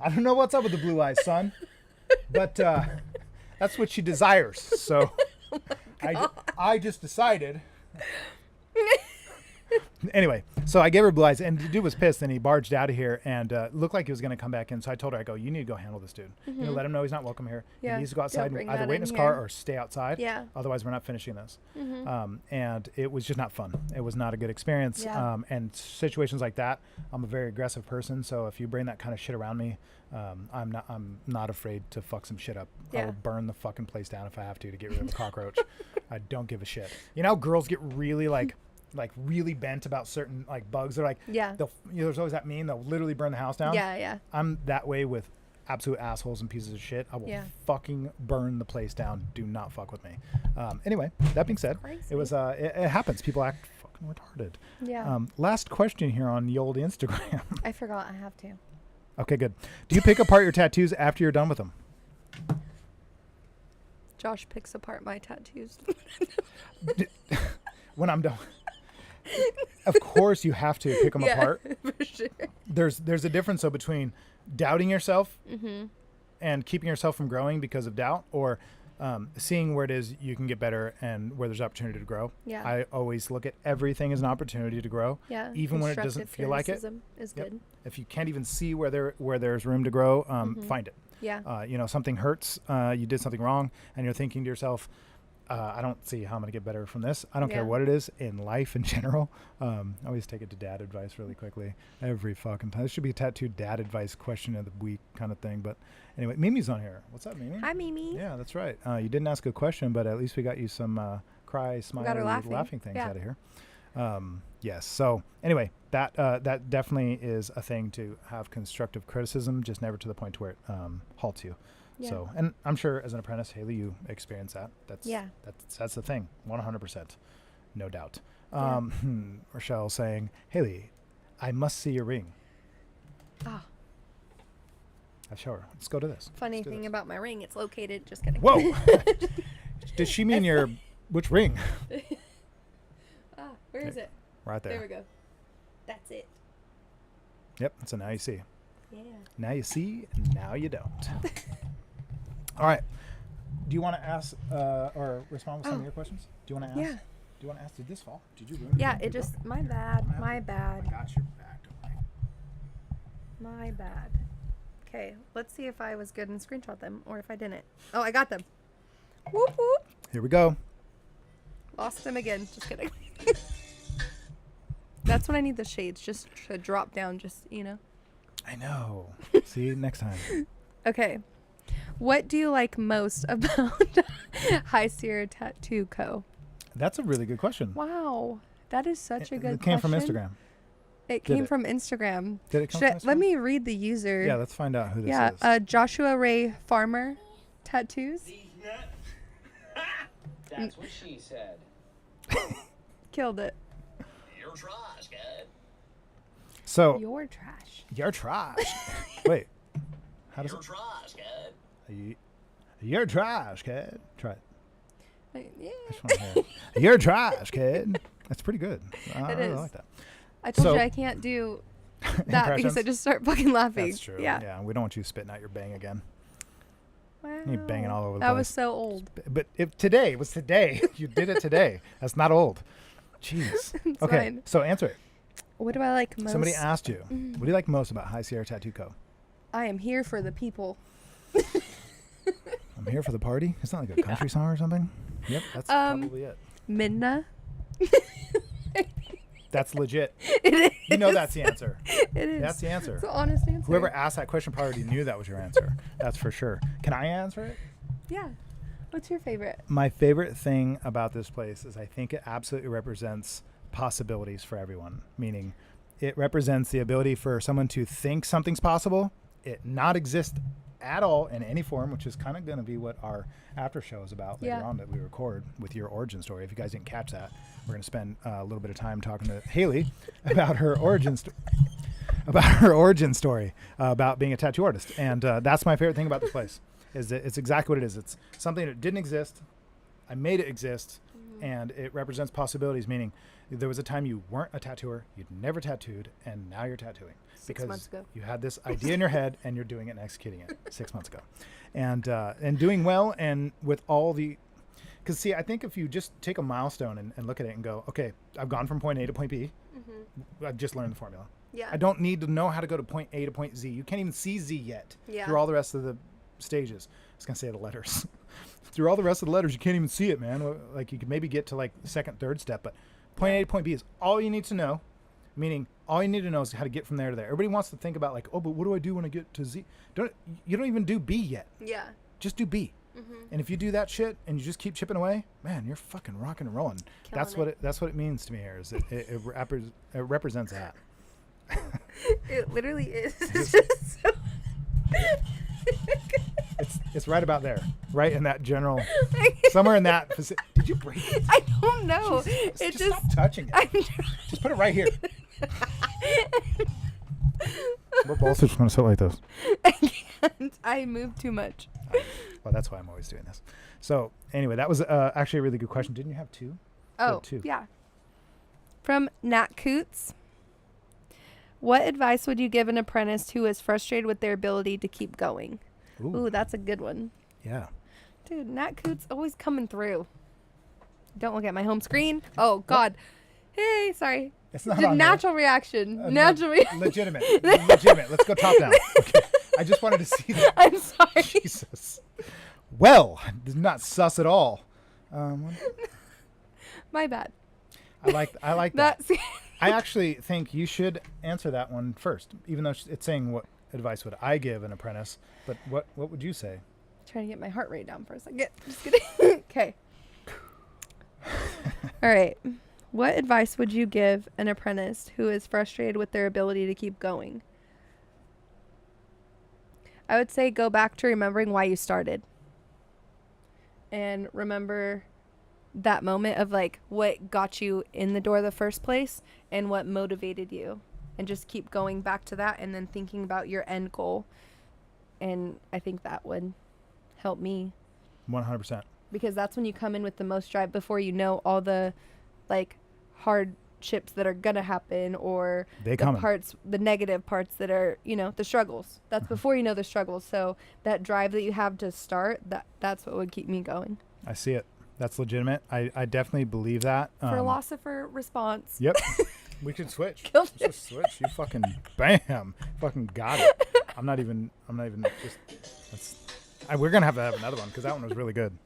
"I don't know what's up with the blue eyes, son, but that's what she desires." So I just decided. Anyway, so I gave her blue eyes, and the dude was pissed, and he barged out of here, and looked like he was going to come back in. So I told her, I go, "You need to go handle this dude. You know, let him know he's not welcome here. Yeah, He needs to go don't outside and bring either that wait in in his car here." or stay outside. Yeah. Otherwise, we're not finishing this." And it was just not fun. It was not a good experience. Yeah. And situations like that, I'm a very aggressive person. So if you bring that kind of shit around me, I'm not afraid to fuck some shit up. I Yeah. will burn the fucking place down if I have to get rid of a cockroach. I don't give a shit. You know how girls get really like really bent about certain like bugs? They're like, Yeah. there's always that meme, they'll literally burn the house down. Yeah, yeah. I'm that way with absolute assholes and pieces of shit. I will Yeah. fucking burn the place down. Do not fuck with me. Anyway, that being said, Crazy. it was it happens. People act fucking retarded. Yeah. Last question here on the old Instagram. I forgot I have to. Okay, good. Do you pick apart your tattoos after you're done with them? Josh picks apart my tattoos. When I'm done. Of course you have to pick them Yeah, apart. for sure. There's a difference though between doubting yourself and keeping yourself from growing because of doubt, or seeing where it is you can get better and where there's opportunity to grow. Yeah. I always look at everything as an opportunity to grow. Yeah. Even when it doesn't Constructive feel like it. criticism is Yep. good. If you can't even see where there's room to grow, find it. Yeah. You know, something hurts. You did something wrong, and you're thinking to yourself, I don't see how I'm going to get better from this. I don't care Yeah. what it is in life in general. I always take it to dad advice really quickly. Every fucking time. This should be a tattooed dad advice question of the week kind of thing. But anyway, Mimi's on here. What's up, Mimi? Hi, Mimi. Yeah, that's right. You didn't ask a question, but at least we got you some cry, smile, got her laughing. things Yeah. out of here. Yes. So anyway, that definitely is a thing to have constructive criticism, just never to the point where it halts you. Yeah. So, and I'm sure as an apprentice, Haley, you experience that. That's Yeah. That's the thing, 100%, no doubt. Yeah. Rochelle saying, "Haley, I must see your ring." Ah, I show her. Let's go to this. funny Let's do thing this. about my ring, it's located. Just kidding. Whoa! Does she mean your which ring? Ah, where is it? Right There there. we go. That's it. Yep. So now you see. Yeah. Now you see. Now you don't. All right. Do you want to ask or respond with some of your questions? Do you want to ask? Yeah. Do you want to ask? Did this fall? Did you ruin Yeah, your it book? just, my bad, my I bad, got your back. Don't worry. my bad. Okay, let's see if I was good and screenshot them or if I didn't. Oh, I got them. Whoop whoop. Here we go. Lost them again. Just kidding. That's when I need the shades, just to drop down, just, you know. I know. See you next time. Okay. What do you like most about High Sierra Tattoo Co.? That's a really good question. Wow. That is such a good It came from question. Instagram. It Did came it? from Instagram. Did it come Should from let Instagram? me read the user. Yeah, let's find out who this Yeah, is. Joshua Ray Farmer Tattoos. That's what she said. Killed it. You're trash, kid. So You're trash. you're trash. Wait. How does You're it? trash, kid. You're trash, kid. Try it. Yeah. I just want to hear it. You're trash, kid. That's pretty good. I really is. like that. I told So- you I can't do that because I Impressions? just start fucking laughing. That's true. Yeah. Yeah. We don't want you spitting out your bang again. Wow. You banging all over the That place. was so old. But if today was today, you did it today. That's not old. Jeez. It's Okay. fine. So answer it. What do I like most? Somebody asked you, what do you like most about High Sierra Tattoo Co.? I am here for the people. I'm here for the party. It's not like a country song or something. Yep, that's probably it. Midna. That's legit. It is. You know that's the answer. It is. That's the answer. It's the honest answer. Whoever asked that question probably already knew that was your answer. That's for sure. Can I answer it? Yeah. What's your favorite? My favorite thing about this place is I think it absolutely represents possibilities for everyone, meaning it represents the ability for someone to think something's possible, it not exist at all in any form, which is kind of going to be what our after show is about later Yeah. on that we record with your origin story. If you guys didn't catch that, we're going to spend a little bit of time talking to Haley about her origin story, about being a tattoo artist. And that's my favorite thing about this place is that it's exactly what it is. It's something that didn't exist. I made it exist, and it represents possibilities, meaning there was a time you weren't a tattooer, you'd never tattooed, and now you're tattooing. 6 months ago. You had this idea in your head, and you're doing it and executing it 6 months ago. And doing well, and with all the... Because, see, I think if you just take a milestone and look at it and go, okay, I've gone from point A to point B. I've just learned the formula. Yeah. I don't need to know how to go to point A to point Z. You can't even see Z yet Yeah. through all the rest of the stages. I was going to say the letters. Through all the rest of the letters, you can't even see it, man. Like, you could maybe get to, like, the second, third step, but point A to point B is all you need to know, meaning all you need to know is how to get from there to there. Everybody wants to think about, like, oh, but what do I do when I get to Z? You don't even do B yet. Yeah. Just do B. And if you do that shit and you just keep chipping away, man, you're fucking rocking and rolling. That's what it means to me here. Is it represents that. It literally is. It's just so It's right about there, right in that general, somewhere in that. Did you break it? I don't know. Just stop touching it. I'm Just put it right here. We're both just going to sit like this. I can't. I move too much. Well, that's why I'm always doing this. So anyway, that was actually a really good question. Didn't you have two? Oh, two. yeah. From Nat Coots. What advice would you give an apprentice who is frustrated with their ability to keep going? Ooh, that's a good one. Yeah. Dude, Nat Coots always coming through. Don't look at my home screen. Oh, God. Hey, sorry. It's not Just on there. natural reaction. Legitimate. Legitimate. Let's go top down. Okay. I just wanted to see that. I'm sorry. Jesus. Well, this is not sus at all. My bad. I like that. That's I actually think you should answer that one first, even though it's saying what advice would I give an apprentice. But what would you say? trying to get my heart rate down for a second. Just kidding. Okay. All right. What advice would you give an apprentice who is frustrated with their ability to keep going? I would say go back to remembering why you started. And remember that moment of like what got you in the door the first place and what motivated you. And just keep going back to that and then thinking about your end goal. And I think that would help me. 100%. Because that's when you come in with the most drive before you know all the like hardships that are gonna happen or the negative parts that are, you know, the struggles. That's before you know the struggles. So that drive that you have to start, that's what would keep me going. I see it. That's legitimate. I definitely believe that. Philosopher response. Yep. We should switch. Killed Let's just switch. You fucking bam. Fucking got it. I'm not even just we're gonna have to have another one because that one was really good.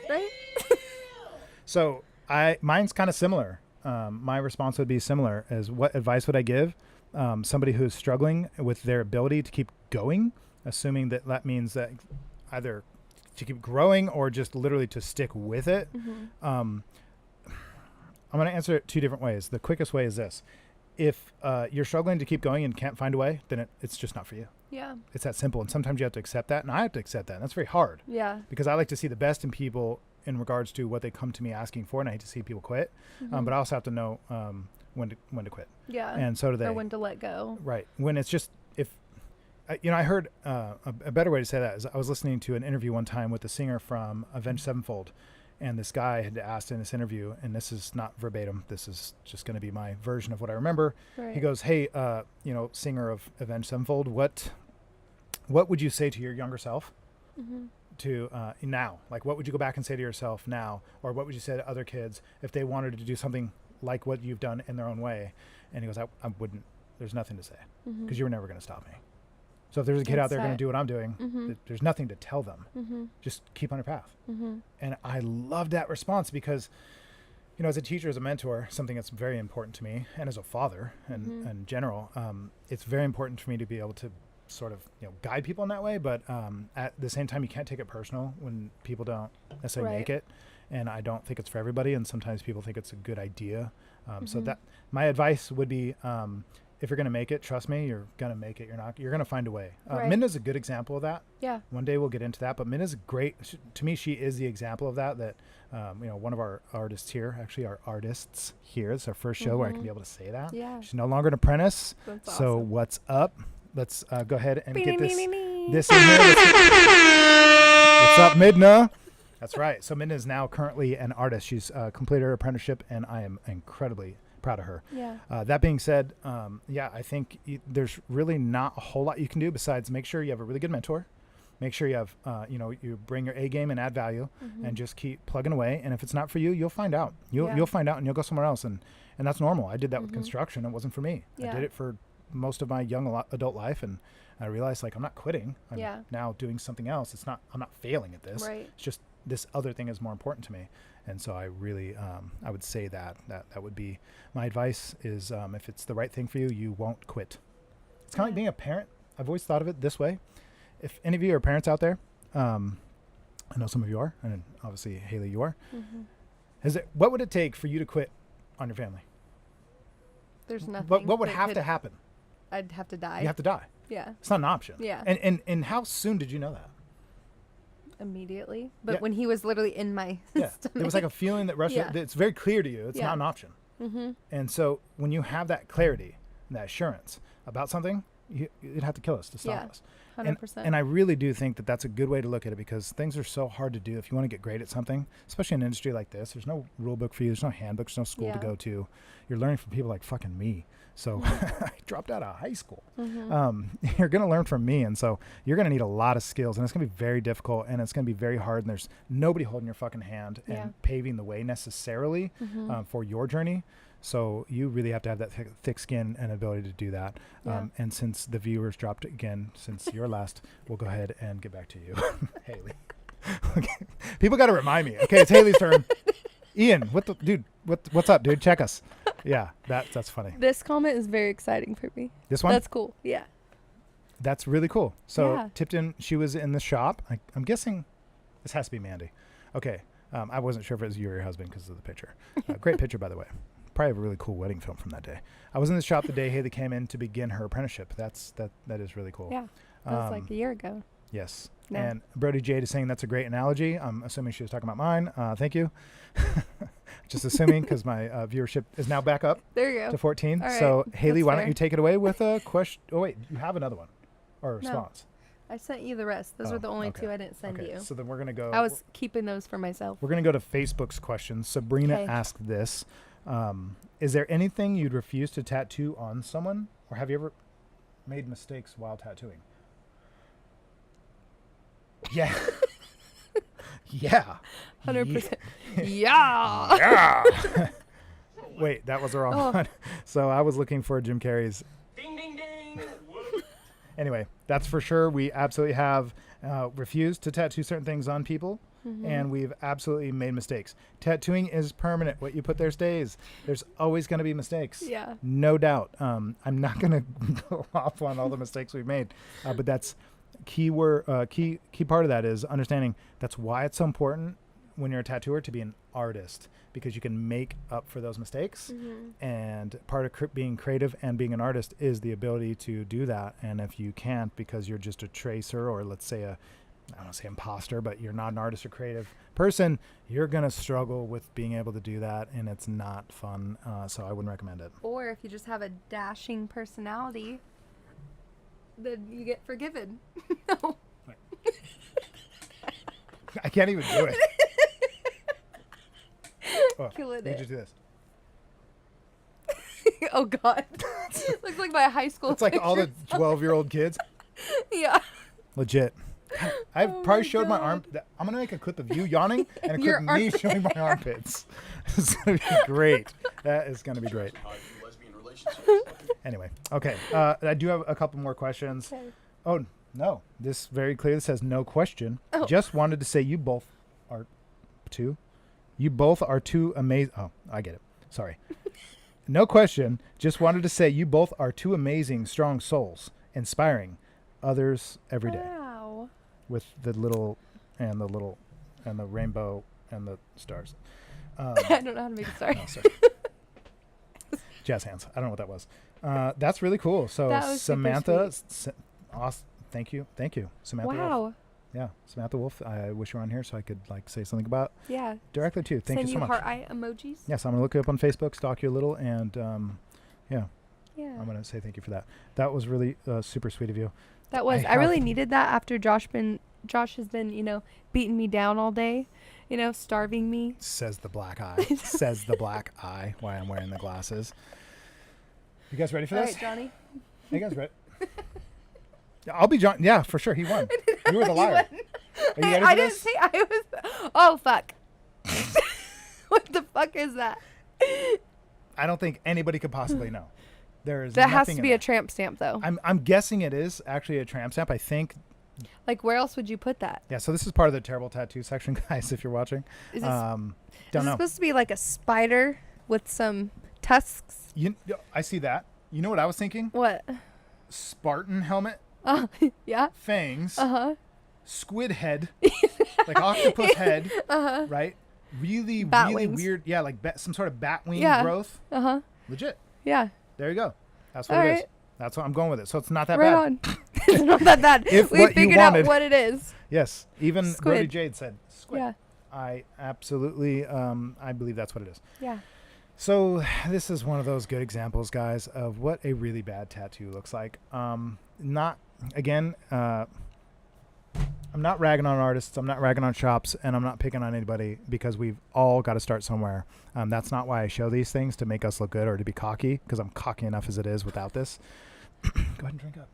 Right? So mine's kind of similar. My response would be similar as what advice would I give somebody who's struggling with their ability to keep going, assuming that means that either to keep growing or just literally to stick with it. I'm going to answer it two different ways. The quickest way is this. If you're struggling to keep going and can't find a way, then it's just not for you. Yeah. It's that simple. And sometimes you have to accept that. And I have to accept that. And that's very hard. Yeah. Because I like to see the best in people in regards to what they come to me asking for. And I hate to see people quit. But I also have to know when to quit. Yeah. And so do they. Or when to let go. Right. When it's just, I heard a better way to say that is I was listening to an interview one time with the singer from Avenged Sevenfold. And this guy had asked in this interview, and this is not verbatim, this is just going to be my version of what I remember. Right. He goes, hey, singer of Avenged Sevenfold, what would you say to your younger self to now? Like, what would you go back and say to yourself now? Or what would you say to other kids if they wanted to do something like what you've done in their own way? And he goes, I wouldn't, there's nothing to say because you were never going to stop me. So if there's a kid out there going to do what I'm doing, there's nothing to tell them. Just keep on your path. And I loved that response because, as a teacher, as a mentor, something that's very important to me, and as a father and in general, it's very important for me to be able to sort of guide people in that way. But at the same time, you can't take it personal when people don't necessarily make it. And I don't think it's for everybody. And sometimes people think it's a good idea. So that my advice would be, if you're gonna make it, trust me, you're gonna make it. You're gonna find a way. Right. Minna's a good example of that. Yeah. One day we'll get into that, but Minna's great. To me, she is the example of that. That one of our artists here, actually our artists here. It's our first show where I can be able to say that. Yeah. She's no longer an apprentice. That's So awesome. what's up? Let's go ahead and get this Beep. this in here. What's up, Midna? That's right. So Midna is now currently an artist. She's completed her apprenticeship, and I am incredibly proud of her. Yeah. That being said, I think there's really not a whole lot you can do besides make sure you have a really good mentor. Make sure you have, you bring your A game and add value, and just keep plugging away. And if it's not for you, you'll find out. You'll find out, and you'll go somewhere else. And that's normal. I did that with construction. It wasn't for me. I Yeah. did it for most of my young adult life, and I realized like I'm not quitting. I'm now doing something else. I'm not failing at this. Right. It's just this other thing is more important to me. And so I really, I would say that would be my advice is if it's the right thing for you, you won't quit. It's kind of like being a parent. I've always thought of it this way. If any of you are parents out there, I know some of you are, and obviously Haley, you are. What would it take for you to quit on your family? There's nothing. What would that have could- to happen? I'd have to die. You have to die. Yeah. It's not an option. Yeah. And how soon did you know that? Immediately. But Yeah. when he was literally in my Yeah. stomach. There was like a feeling that rushed. Yeah. It's very clear to you. It's Yeah. not an option. And so when you have that clarity and that assurance about something, you'd have to kill us to stop Yeah. us. 100%. And I really do think that that's a good way to look at it because things are so hard to do if you want to get great at something, especially in an industry like this. There's no rule book for you. There's no handbook. There's no school to Yeah. go to. You're learning from people like fucking me. So I dropped out of high school. You're going to learn from me. And so you're going to need a lot of skills and it's going to be very difficult and it's going to be very hard. And there's nobody holding your fucking hand Yeah. and paving the way necessarily for your journey. So you really have to have that thick skin and ability to do that. Yeah. And since the viewers dropped again, since you're last, we'll go ahead and get back to you, Haley. Okay. People got to remind me. Okay, it's Haley's turn. Ian, what's up, dude? Check us. Yeah, that's funny. This comment is very exciting for me. This one? That's cool. Yeah. That's really cool. So Yeah. Tipton, she was in the shop. I'm guessing this has to be Mandy. Okay. I wasn't sure if it was you or your husband because of the picture. Great picture, by the way. Probably a really cool wedding film from that day. I was in the shop the day Haley came in to begin her apprenticeship. That is really cool. Yeah. That was like a year ago. Yes. Yeah. And Brody Jade is saying that's a great analogy. I'm assuming she was talking about mine. Thank you. Just assuming because my viewership is now back up There you to go. 14. All right. So Haley, That's why don't fair. you take it away with a question? Oh wait, you have another one or a No. response? I sent you the rest. Those Oh, were the only okay. two I didn't send Okay, you. so then we're gonna go. I was keeping those for myself. We're going to go to Facebook's questions. Sabrina Okay. asked this. Is there anything you'd refuse to tattoo on someone? Or have you ever made mistakes while tattooing? Yeah. Yeah. 100%. Yeah. Yeah. Wait, that was the wrong Oh. one. So I was looking for Jim Carrey's. Ding, ding, ding. Anyway, that's for sure. We absolutely have refused to tattoo certain things on people. And we've absolutely made mistakes. Tattooing is permanent. What you put there stays. There's always going to be mistakes. Yeah. No doubt. I'm not going to go off on all the mistakes we've made, but that's key part of that is understanding that's why it's so important when you're a tattooer to be an artist because you can make up for those mistakes. And part of being creative and being an artist is the ability to do that. And if you can't because you're just a tracer or let's say I don't want to say imposter, but you're not an artist or creative person, you're going to struggle with being able to do that, and it's not fun, so I wouldn't recommend it. Or if you just have a dashing personality, then you get forgiven. No. I can't even do it. Oh, Killing you it. just do this. Oh, God. Looks like my high school It's like all the pictures. 12-year-old kids. Yeah. Legit. I Oh probably my showed my God. arm. I'm going to make a clip of you yawning and a clip Your of me showing my armpits. It's going to be great. That is going to be great. Lesbian relationships. Anyway, okay. I do have a couple more questions. Okay. Oh, no. This very clearly says no question. Oh. Just wanted to say you both are two. You both are two amazing. Oh, I get it. Sorry. No question. Just wanted to say you both are two amazing, strong souls, inspiring others every day Wow. with the little and the rainbow and the stars. I don't know how to make it. Sorry. Oh, sorry. Jazz hands. I don't know what that was. That's really cool. So That was super Samantha, awesome. Thank you, Samantha. Wolf. Wow. Yeah, Samantha Wolf. I wish you were on here so I could like say something about Yeah. directly to you. Thank Send you so much. heart eye emojis. Yes, I'm gonna look you up on Facebook, stalk you a little, and Yeah. I'm gonna say thank you for that. That was really super sweet of you. That was. I I really have- needed that after Josh has been, beating me down all day, starving me. Says the black eye. Says the black eye. Why I'm wearing the glasses. You guys ready for All this? right, Johnny. You guys ready? Yeah, I'll be John. Yeah, for sure. He won. You were the liar. Are you ready for I didn't this? say I was. Oh fuck. What the fuck is that? I don't think anybody could possibly know. There is That has nothing to in be there. a tramp stamp though. I'm guessing it is actually a tramp stamp. I think. Like where else would you put that? Yeah. So this is part of the terrible tattoo section, guys. If you're watching, Is this, don't is it know. supposed to be like a spider with some tusks? I see that. You know what I was thinking? What? Spartan helmet, Oh yeah. fangs, Uh-huh. squid head, like octopus head, right? Really, Bat really wings. weird. Yeah, like some sort of bat wing Yeah. growth. Uh-huh. Legit. Yeah. There you go. That's what All it is. right. That's what I'm going with it. So it's not that Right bad. on. It's not that bad. If We what you figured out wanted- what it is. Yes. Even Squid. Brody Jade said squid. Yeah. I absolutely, I believe that's what it is. Yeah. So this is one of those good examples, guys, of what a really bad tattoo looks like. Not again. I'm not ragging on artists. I'm not ragging on shops, and I'm not picking on anybody because we've all got to start somewhere. That's not why I show these things, to make us look good or to be cocky, because I'm cocky enough as it is without this. Go ahead and drink up.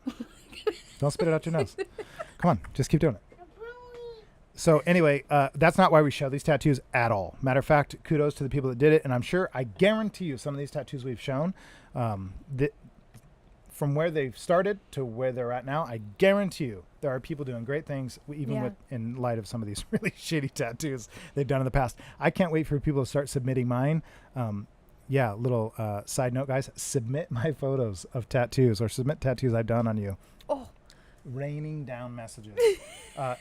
Don't spit it out your nose. Come on, just keep doing it. So anyway, that's not why we show these tattoos at all. Matter of fact, kudos to the people that did it, and I guarantee you, some of these tattoos we've shown, that from where they've started to where they're at now, I guarantee you there are people doing great things, even Yeah. in light of some of these really shitty tattoos they've done in the past. I can't wait for people to start submitting mine. Little side note, guys, submit my photos of tattoos or submit tattoos I've done on you. Oh. Raining down messages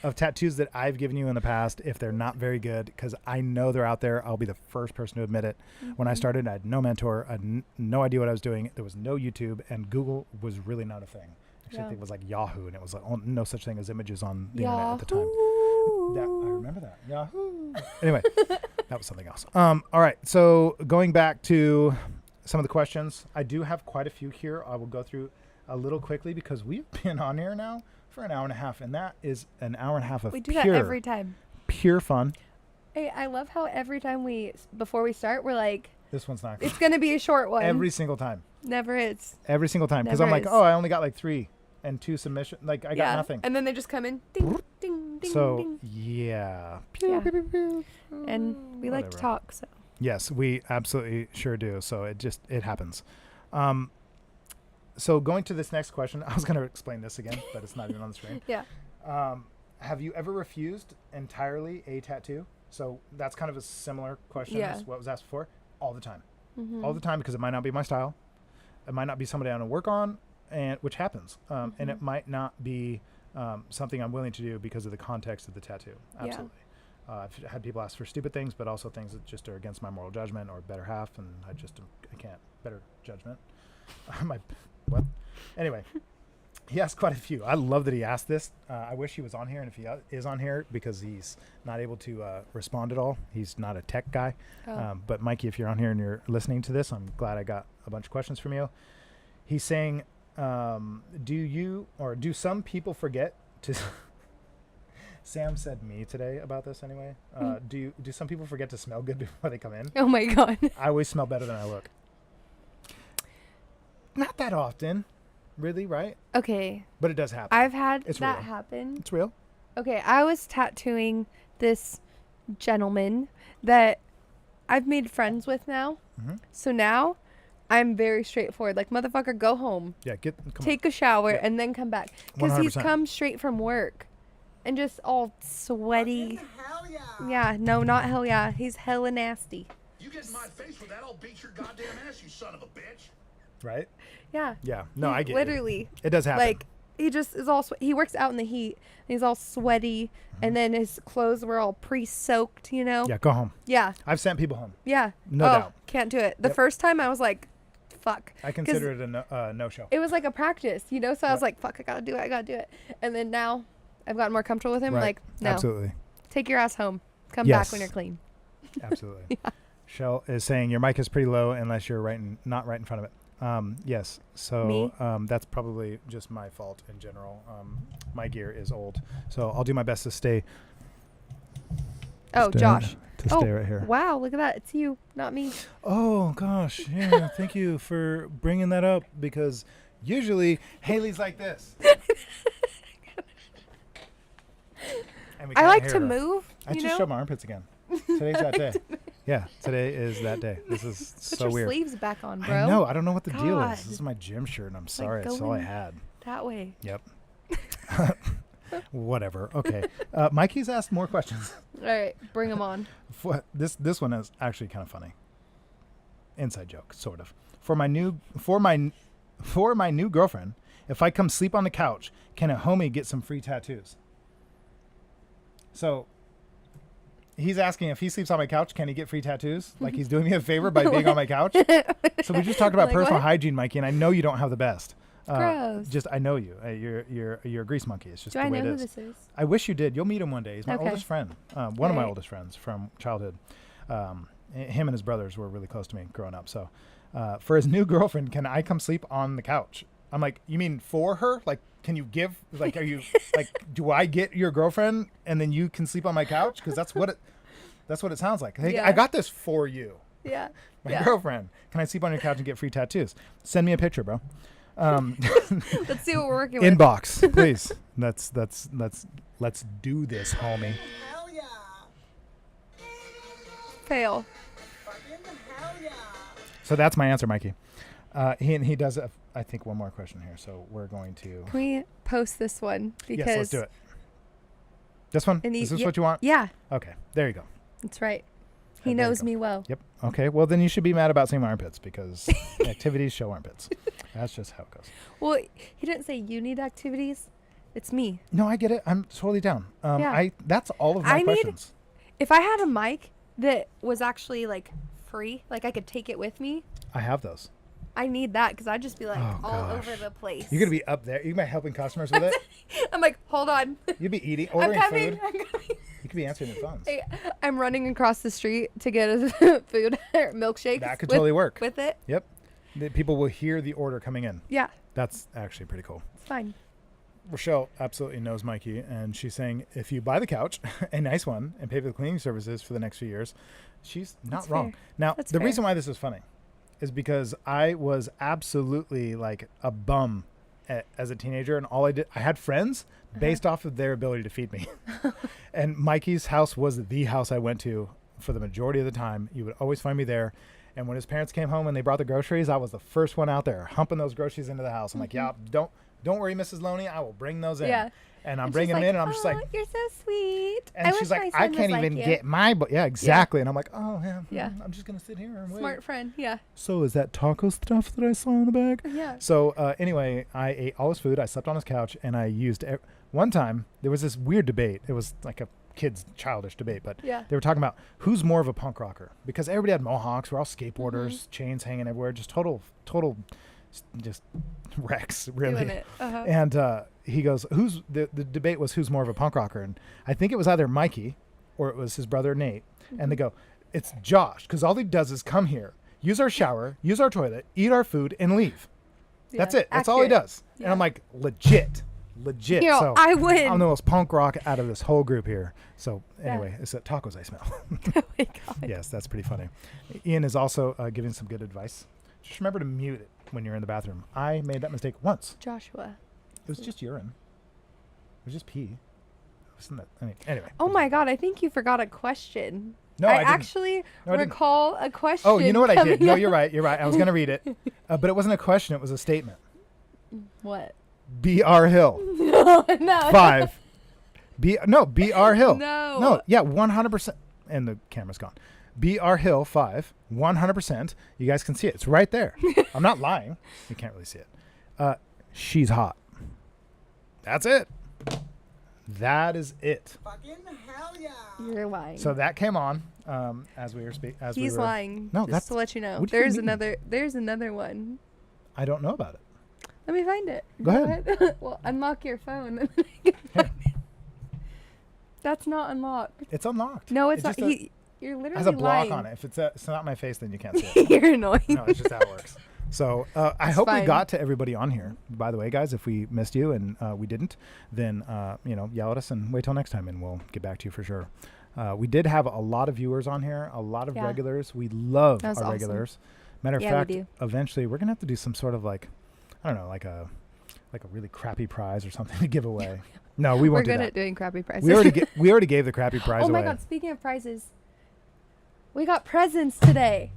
of tattoos that I've given you in the past if they're not very good, because I know they're out there. I'll be the first person to admit it. When I started, I had no mentor. I had no idea what I was doing. There was no YouTube, and Google was really not a thing. Actually, I Yeah. think it was like Yahoo, and it was like no such thing as images on the internet at the time. I remember that. Yahoo. Anyway, that was something else. All right. So going back to some of the questions, I do have quite a few here. I will go through a little quickly because we've been on here now for an hour and a half, and that is an hour and a half of We do that pure, every time. pure fun. Hey, I love how every time before we start, we're like, This one's not it's going to be a short one. every single time. Never is. Every single time. Because Never I'm like, is. oh, I only got like 3 and 2 submissions. Like I got nothing. And then they just come in. Ding, ding, ding, So ding. yeah. Yeah. And we like to Whatever. talk, so. Yes, we absolutely sure do. So it happens. So going to this next question, I was going to explain this again, but it's not even on the screen. Yeah. Have you ever refused entirely a tattoo? So that's kind of a similar question Yeah. as what was asked before. All the time. Mm-hmm. All the time, because it might not be my style. It might not be somebody I want to work on, and which happens. And it might not be something I'm willing to do because of the context of the tattoo. Absolutely. I've had people ask for stupid things, but also things that just are against my moral judgment or better half, and I can't. Better judgment. What? Anyway, he asked quite a few. I love that he asked this. I wish he was on here, and if he is on here, because he's not able to respond at all. He's not a tech guy. Oh. But Mikey, if you're on here and you're listening to this, I'm glad I got a bunch of questions from you. He's saying, do some people forget to... Sam said me today about this anyway. Do some people forget to smell good before they come in? Oh my God. I always smell better than I look. Not that often, really, right? Okay. But it does happen. I've had It's that real. happen. It's real. Okay, I was tattooing this gentleman that I've made friends with now. Mhm. So now I'm very straightforward. Like, motherfucker, go home, Yeah, take a shower, Yeah. and then come back. Because he's 100%. come straight from work and just all sweaty. Yeah, no, not hell yeah. He's hella nasty. You get in my face with that, I'll beat your goddamn ass, you son of a bitch. right? Yeah. Yeah. No, He I get literally. you. It does happen. Like, he just is all he works out in the heat, and he's all sweaty, and then his clothes were all pre-soaked, yeah, go home. Yeah. I've sent people home. Yeah. No oh, doubt. Can't do it. The Yep. first time I was like, fuck. I consider it a no show. It was like a practice, you know? So I was Yeah. like, fuck, I gotta do it. And then now I've gotten more comfortable with him. Right. Like, no, Absolutely. take your ass home. Come Yes. back when you're clean. Absolutely. Shell is saying your mic is pretty low unless you're not right in front of it. Yes. So Me? that's probably just my fault in general. My gear is old, so I'll do my best to stay. Oh, Josh. To stay right here. Wow, look at that. It's you, not me. Oh gosh, yeah. Thank you for bringing that up because usually Haley's like this. And we I can't like hear to her. move, I you just know? showed my armpits again. Today's that day. Yeah, today is that day. This is Put so your weird. sleeves back on, bro. I know. I don't know what the deal God. is. This is my gym shirt, and I'm sorry. go That's all I in. had. That way. Yep. Whatever. Okay. Mikey's asked more questions. All right, bring them on. This one is actually kind of funny. Inside joke, sort of. For my new girlfriend, if I come sleep on the couch, can a homie get some free tattoos? So he's asking if he sleeps on my couch, can he get free tattoos? Like he's doing me a favor by being on my couch. So we just talked about Like, personal what? hygiene, Mikey, and I know you don't have the best. Gross. Just I know you. You're a grease monkey. It's just Do the I way know it who is. this is? I wish you did. You'll meet him one day. He's my Okay. oldest friend. One of my Right. oldest friends from childhood. Him and his brothers were really close to me growing up. So for his new girlfriend, can I come sleep on the couch? I'm like, you mean for her? Like, can you give? Like, are you like? Do I get your girlfriend and then you can sleep on my couch? Because that's what it sounds like. Hey, Yeah. I got this for you, Yeah. my Yeah. girlfriend. Can I sleep on your couch and get free tattoos? Send me a picture, bro. Let's see what we're working with. Inbox, please. Let's do this, homie. Hell yeah. Fail. Fucking hell yeah. So that's my answer, Mikey. He does have, I think, one more question here. So we're going to. Can we post this one? Because Yes, let's do it. This one? it Is needs- this yeah, what you want? Yeah, Okay, there you go. that's right. Oh, He there you knows go. me well. Yep. Okay, well, then you should be mad about seeing my armpits because activities show armpits. That's just how it goes. Well, he didn't say you need activities. It's me. No, I get it. I'm totally down. Yeah. That's all of my I need- questions. If I had a mic that was actually like free, like I could take it with me, I have those. I need that because I'd just be like Oh, all gosh. over the place. You're going to be up there. You're going to be helping customers with it. I'm like, hold on. You'll be eating, I'm ordering coming. food. I'm coming. You could be answering the phones. Hey, I'm running across the street to get a food or milkshake. That could totally work. With it. Yep. The people will hear the order coming in. Yeah, That's actually pretty cool. it's fine. Rochelle absolutely knows Mikey, and she's saying if you buy the couch, a nice one, and pay for the cleaning services for the next few years, she's not That's wrong. fair. Now, That's the fair. reason why this is funny is because I was absolutely like a bum as a teenager, and all I had friends based off of their ability to feed me. And Mikey's house was the house I went to for the majority of the time. You would always find me there. And when his parents came home and they brought the groceries, I was the first one out there humping those groceries into the house. I'm like, yeah, don't worry, Mrs. Loney, I will bring those in. Mm-hmm. Yeah. And I'm And she's bringing them like, in, and I'm just like, "Oh, you're so sweet. and I she's wish like, my I son was can't like even you." get my, yeah, exactly. And I'm like, oh yeah, Yeah. I'm just gonna sit here and wait. Smart friend. Yeah. So is that taco stuff that I saw in the bag? Yeah. So anyway, I ate all his food. I slept on his couch, and I used one time. There was this weird debate. It was like a kid's childish debate, but Yeah. they were talking about who's more of a punk rocker because everybody had mohawks. We're all skateboarders, Mm-hmm. chains hanging everywhere, just total, just wrecks, really. Doing it. Uh-huh. And he goes, "Who's the debate was who's more of a punk rocker?" And I think it was either Mikey or it was his brother Nate. And they go, "It's Josh because all he does is come here, use our shower, use our toilet, eat our food, and leave. That's Yeah. it. That's all he Accurate. does." And I'm like, legit. You know, So I win. I'm the most punk rock out of this whole group here. So Yeah. anyway, it's the tacos I smell. Oh my God. Yes, that's pretty funny. Ian is also giving some good advice. Just remember to mute it when you're in the bathroom. I made that mistake once. Joshua. It was just urine. It was just pee. It wasn't that, anyway. Oh my God, I think you forgot a question. No, I didn't. actually No, I didn't. recall a question. Oh, you know what I did? coming No, up. you're right. You're right. I was going to read it. But it wasn't a question. It was a statement. What? B.R. Hill. No. 5. B.R. Hill. No. No, yeah, 100%. And the camera's gone. B.R. Hill 5, 100%. You guys can see it. It's right there. I'm not lying. You can't really see it. She's hot. That's it. That is it. Fucking hell yeah. You're lying. So that came on as we were speaking. He's lying. No, just that's to let you know. what do you There's mean? another one. I don't know about it. Let me find it. Go ahead. Well, unlock your phone. And then I can find it. That's not unlocked. It's unlocked. No, it's It not. just You're literally has a block lying. on it. If it's not my face, then you can't see it. You're annoying. No, it's just how it works. So I It's hope we fine. got to everybody on here. By the way, guys, if we missed you and we didn't, then yell at us and wait till next time, and we'll get back to you for sure. We did have a lot of viewers on here, a lot of Yeah. regulars. We love That our was awesome. regulars. Matter of Yeah, we fact, do. eventually we're gonna have to do some sort of like a really crappy prize or something to give away. No, we We're won't do good that. at doing crappy prizes. We already gave the crappy prize Oh my away. god! Speaking of prizes, we got presents today.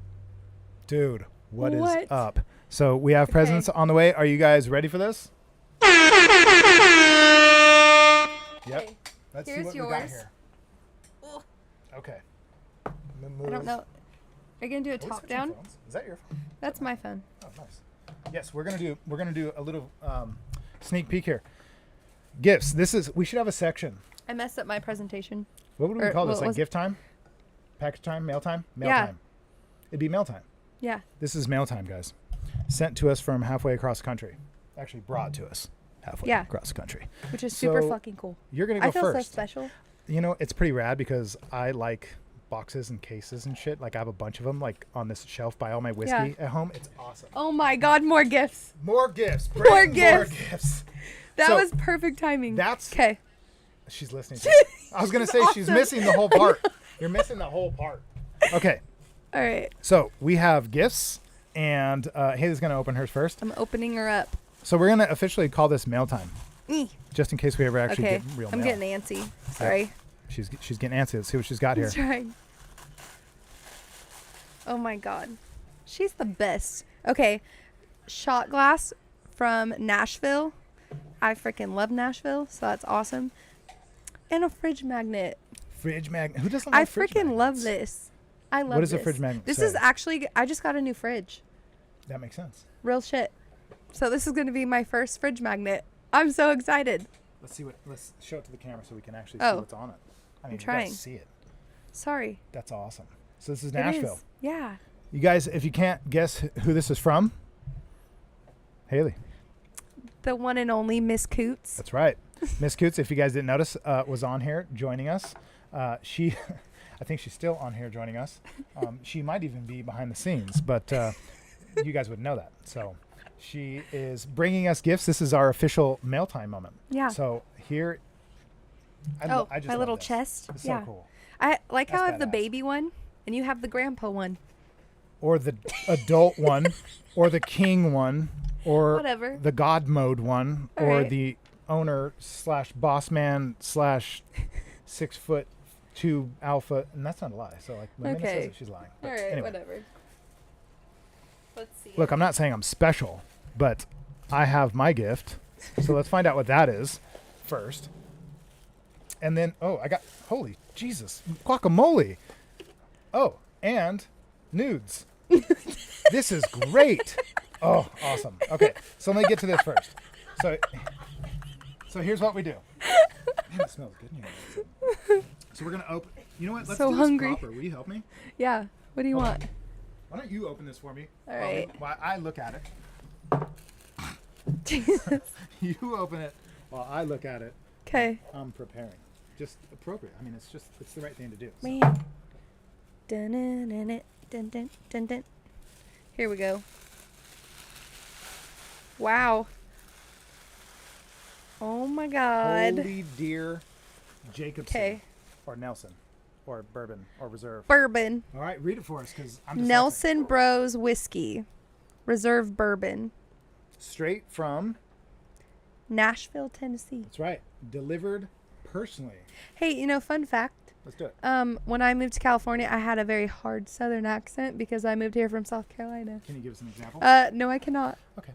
Dude, what is What? up? So we have presents on the way. Are you guys ready for this? Yep. Okay, Let's see here's what we got yours. here. Ugh. Okay. I don't know. Are you gonna do a top down? Is that your phone? That's my phone. Oh, nice. Yes, we're gonna do a little sneak peek here. Gifts. We should have a section. I messed up my presentation. What would we Or call this? what Like was- gift time? Package time? Mail time? Mail Yeah. time. It'd be mail time. Yeah. This is mail time, guys. Sent to us from halfway across the country. Actually brought to us halfway Yeah. across the country. Which is super So, fucking cool. You're gonna go I feel first. so special. You know, it's pretty rad because I like boxes and cases and shit. Like I have a bunch of them like on this shelf by all my whiskey at home. It's awesome. Oh my god! More gifts. More gifts. More Bring gifts. More gifts. That So, was perfect timing. that's- okay. She's listening to it. I was going to say she's awesome. missing the whole part. You're missing the whole part. Okay. All right. So we have gifts and Haley's going to open hers first. I'm opening her up. So we're going to officially call this mail time Eh. just in case we ever actually Okay. get real I'm mail. getting antsy. Sorry. She's getting antsy. Let's see what she's got here. I'm trying. Oh my god. She's the best. Okay. Shot glass from Nashville. I freaking love Nashville, so that's awesome. And a fridge magnet. Fridge magnet. Who doesn't I like fridge freaking love magnets? this. I love What does a this. fridge magnet This say? is actually, I just got a new fridge. That makes sense. Real shit. So this is going to be my first fridge magnet. I'm so excited. Let's show it to the camera so we can actually see Oh. what's on it. I mean, you trying. guys see it. Sorry. That's awesome. So this is It Nashville. is. Yeah. You guys, if you can't guess who this is from, Haley. The one and only Miss Coots. That's right. Miss Coots, if you guys didn't notice, was on here joining us. She, I think she's still on here joining us. She might even be behind the scenes, but you guys would know that. So she is bringing us gifts. This is our official mail time moment. Yeah. So here, I Oh, just my love little this. chest. It's Yeah. so cool. I like how I That's have the badass. baby one and you have the grandpa one. Or the adult one, or the king one, or Whatever. the God mode one, All or right. the owner / boss man / 6'2" alpha. And that's not a lie. So like when Minna says Okay. it, she's lying. All But right, anyway. whatever. Let's see. Look, I'm not saying I'm special, but I have my gift. So let's find out what that is first. And then, holy Jesus, guacamole. Oh, and nudes. This is great. Oh, awesome. Okay, so let me get to this first. So here's what we do. Man, it smells good in here. So we're going to open. You know what? Let's So do this hungry. proper. Will you help me? Yeah. What do you Hold want? Why don't you open this for me? All right. While I look at it. Jesus. You open it while I look at it. Okay. I'm preparing. Just appropriate. I mean, it's the right thing to do. So. Man. Dun dun dun dun dun dun dun. Here we go. Wow. Oh my god. Holy dear Jacobson. Okay. Or Nelson. Or Bourbon. Or Reserve. Bourbon. All right, read it for us because I'm dyslexic. Nelson Bros Whiskey. Reserve Bourbon. Straight from, Nashville, Tennessee. that's right, delivered personally. Hey, you know, fun fact. Let's do it. When I moved to California, I had a very hard Southern accent because I moved here from South Carolina. Can you give us an example? No, I cannot. Okay.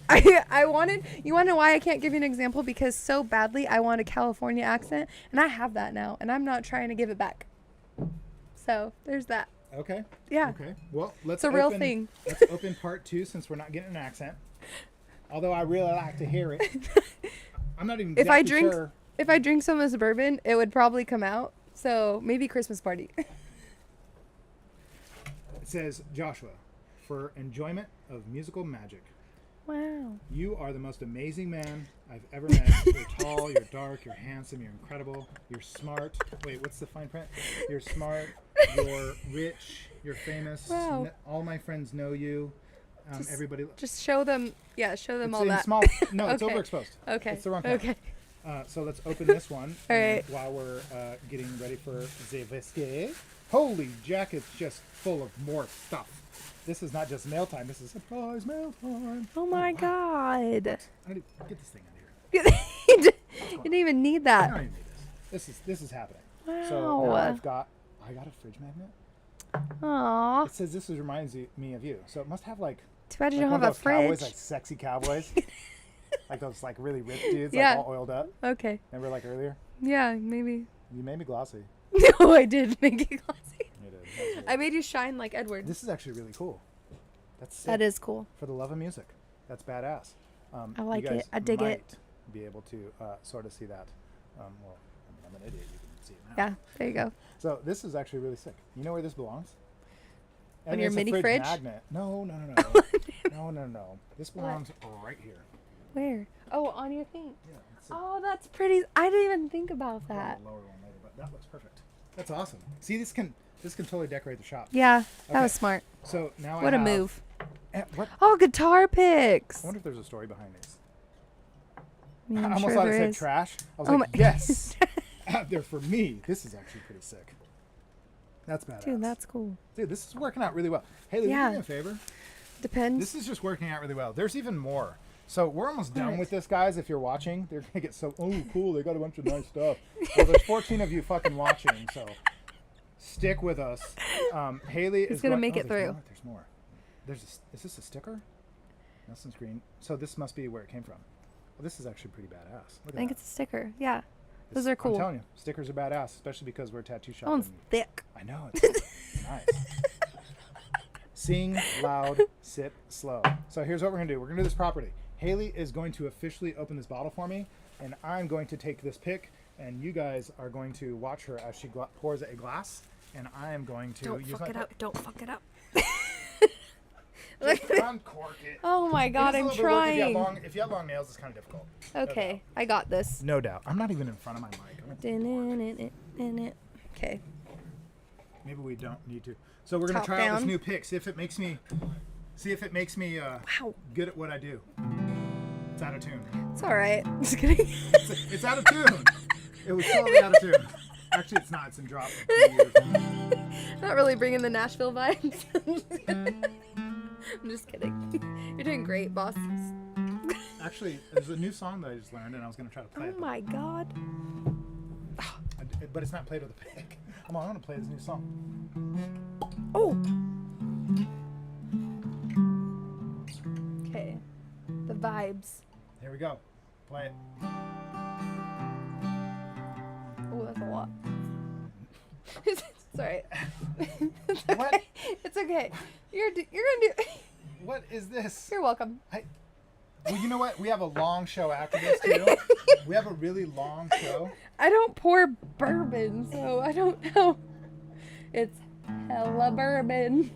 I wanted, you want to know why I can't give you an example? Because so badly I want a California accent, and I have that now, and I'm not trying to give it back. So there's that. Okay. Yeah. Okay. Well, let's It's a real open- thing. Let's open part 2 since we're not getting an accent. Although I really like to hear it. I'm not even If I exactly drink, sure. if I drink some of this bourbon, it would probably come out. So maybe Christmas party. It says, Joshua, for enjoyment of musical magic. Wow. You are the most amazing man I've ever met. You're tall, you're dark, you're handsome, you're incredible, you're smart. Wait, what's the fine print? You're smart, you're rich, you're famous. Wow. All my friends know you. Everybody. Just show them. Yeah, show them It's all in that. small. No, it's Okay. overexposed. Okay. It's the wrong color. Okay. So let's open this one. All and right. While we're getting ready for the whiskey. Holy jack, it's just full of more stuff. This is not just mail time. This is surprise mail time. Oh my wow. God. I need to get this thing out of here. You didn't even need I don't that. even need this. This is happening. Wow. So now I got a fridge magnet. Aw. It says this reminds me of you. So it must have like Too bad you like don't one have of a those cowboys, fridge. like sexy cowboys, like those like really ripped dudes, Yeah. like all oiled up. Okay. Remember like earlier? Yeah, maybe. You made me glossy. No, I did make it glossy. You did. That was weird. I made you shine like Edward. This is actually really cool. That's sick. That is cool. For the love of music. That's badass. I like you guys it. I dig it. might be able to sort of see that. Well, I mean, I'm an idiot. You can see it now. Yeah, there you go. So this is actually really sick. You know where this belongs? On And your it's a mini fridge fridge? magnet. No. No. This belongs right here. Where? Oh, on your thing. Yeah. It's a Oh, that's pretty. I didn't even think about that. lower one later, but that looks perfect. That's awesome. See, this can totally decorate the shop. Yeah, that Okay. was smart. So now What I a have, move. What? Oh, guitar picks. I wonder if there's a story behind these. Yeah, I I'm almost sure thought it there said is. trash. I was Oh like, my- yes, out there for me. This is actually pretty sick. That's badass. Dude, that's cool. Dude, this is working out really well. Hey, will you Yeah. do me a favor? Depends. This is just working out really well. There's even more. So we're almost done Alright. with this, guys. If you're watching, they're gonna get so cool. They got a bunch of nice stuff. Well, there's 14 of you fucking watching, so stick with us. Haley is gonna going- make it there's through. more, There's more. Is this a sticker? Nelson's green. So this must be where it came from. Well, this is actually pretty badass. Look at I think that. it's a sticker. Yeah. Those It's- are cool. I'm telling you, stickers are badass, especially because we're a tattoo shop. That one's and- thick. I know. It's nice. Sing loud, sip slow. So here's what we're going to do. We're going to do this property. Haley is going to officially open this bottle for me, and I'm going to take this pick, and you guys are going to watch her as she pours a glass, and I am going to Don't use fuck my it up. Don't fuck it up. Just uncork it. Oh my God, It is a I'm little bit of work. trying. If you have long nails, it's kind of difficult. Okay, I got this. No doubt. I'm not even in front of my mic. Okay. Maybe we don't need to. So we're gonna Top try out this down. new pick. See if it makes me Wow. good at what I do. It's out of tune. It's all right. Just kidding. It's out of tune. It was totally out of tune. Actually, it's not. It's in drop. Not really bringing the Nashville vibes. I'm just kidding. You're doing great, boss. Actually, there's a new song that I just learned, and I was gonna try to play Oh it, my God. but it's not played with a pick. Come on, I want to play this new song. Oh. Okay. The vibes. Here we go. Play it. Oh, that's a lot. It's alright. It's What? okay. It's okay. You're gonna do. What is this? You're welcome. Well, you know what? We have a long show after this too. We have a really long show. I don't pour bourbon, so I don't know. It's hella bourbon.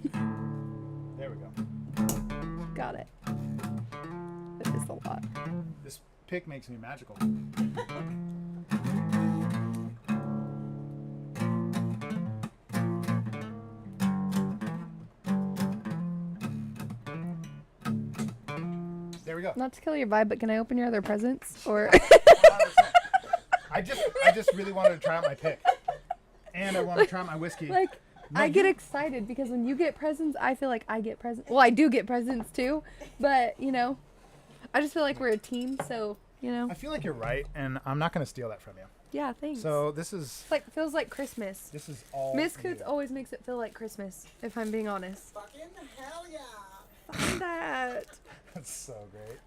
There we go. Got it. It is a lot. This pick makes me magical. There we go. Not to kill your vibe, but can I open your other presents? Or 100%. I just really wanted to try out my pick, and I want to try out my whiskey. like, No, I get you- excited because when you get presents, I feel like I get presents. Well, I do get presents too, but you know, I just feel like we're a team. So you know, I feel like you're right, and I'm not going to steal that from you. yeah, thanks. So this is It's like feels like Christmas. all. Miss you. Coots always makes it feel like Christmas. If I'm being honest. Fucking hell yeah. Find that. That's so great.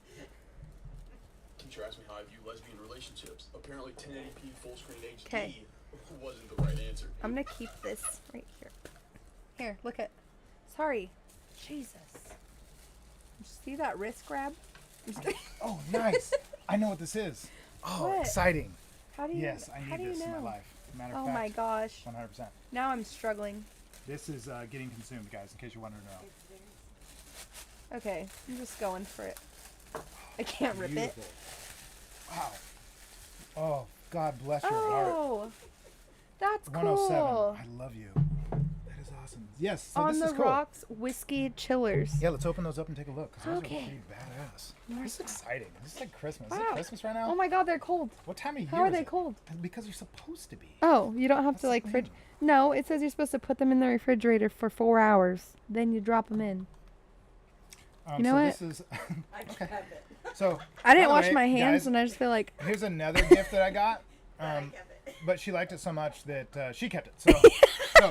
Teacher asked me how I view lesbian relationships. Apparently 1080p full screen HD 'Kay. wasn't the right answer. I'm gonna keep this right here. Here, look at. Sorry. Jesus. See that wrist grab? Oh, nice. I know what this is. Oh, What? exciting. How do you? Yes, I how need do this you in my know? life. Matter of Oh fact, my gosh. 100%. Now I'm struggling. This is getting consumed, guys, in case you wanted to know. Okay, I'm just going for it. I can't rip it. Beautiful. Wow. Oh, God bless your heart. Oh, that's 107. cool. I love you. That is awesome. Yes, so On this the is cool. Rocks whiskey chillers. Yeah, let's open those up and take a look. 'Cause those Okay. are pretty badass. This is exciting. This is like Christmas. Is Wow. it Christmas right now? Oh my God, they're cold. What time of year How are is they it? cold? Because you're supposed to be. Oh, you don't have That's to the like thing. No, it says you're supposed to put them in the refrigerator for 4 hours. Then you drop them in. You know so what? This is okay. So I didn't by the wash way, my hands, guys, and I just feel like here's another gift that I got. But she liked it so much that she kept it. So,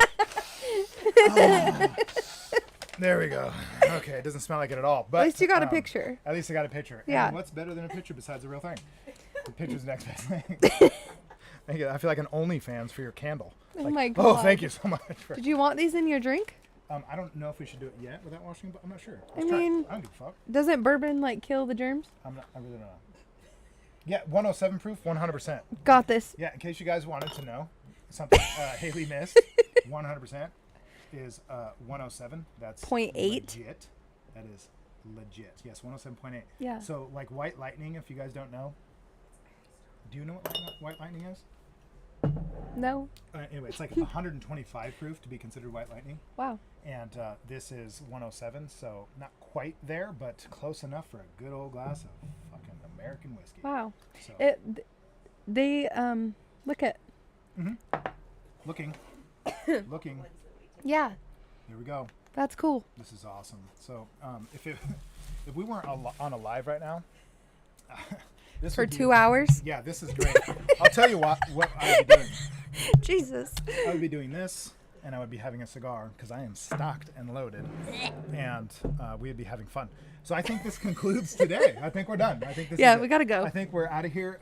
there we go. Okay, it doesn't smell like it at all. But at least you got a picture. At least I got a picture. Yeah. And what's better than a picture besides a real thing? The picture's the next best thing. Thank you. I feel like an OnlyFans for your candle. Oh Like, my God. Oh, thank you so much. For, Did you want these in your drink? I don't know if we should do it yet without washing, but I'm not sure. I Let's try it. mean- I don't give a fuck. Doesn't bourbon like kill the germs? I really don't know. Yeah, 107 proof, 100%. Got this. Yeah, in case you guys wanted to know something, Haley missed 100% is 107. That's 0.8. legit. That is legit. Yes, 107.8. Yeah. So like White Lightning, if you guys don't know, do you know what White Lightning is? No. Anyway, it's like 125 proof to be considered White Lightning, Wow. and this is 107, so not quite there, but close enough for a good old glass of fucking American whiskey. Wow. So They look at. looking, Yeah, here we go. that's cool. This is awesome. So if we weren't on a live right now, this For would be- 2 hours. Yeah, this is great. I'll tell you what I would be doing. Jesus. I would be doing this, and I would be having a cigar because I am stocked and loaded, and we'd be having fun. So I think this concludes today. I think we're done. I think this. Yeah, is we it. gotta go. I think we're out of here.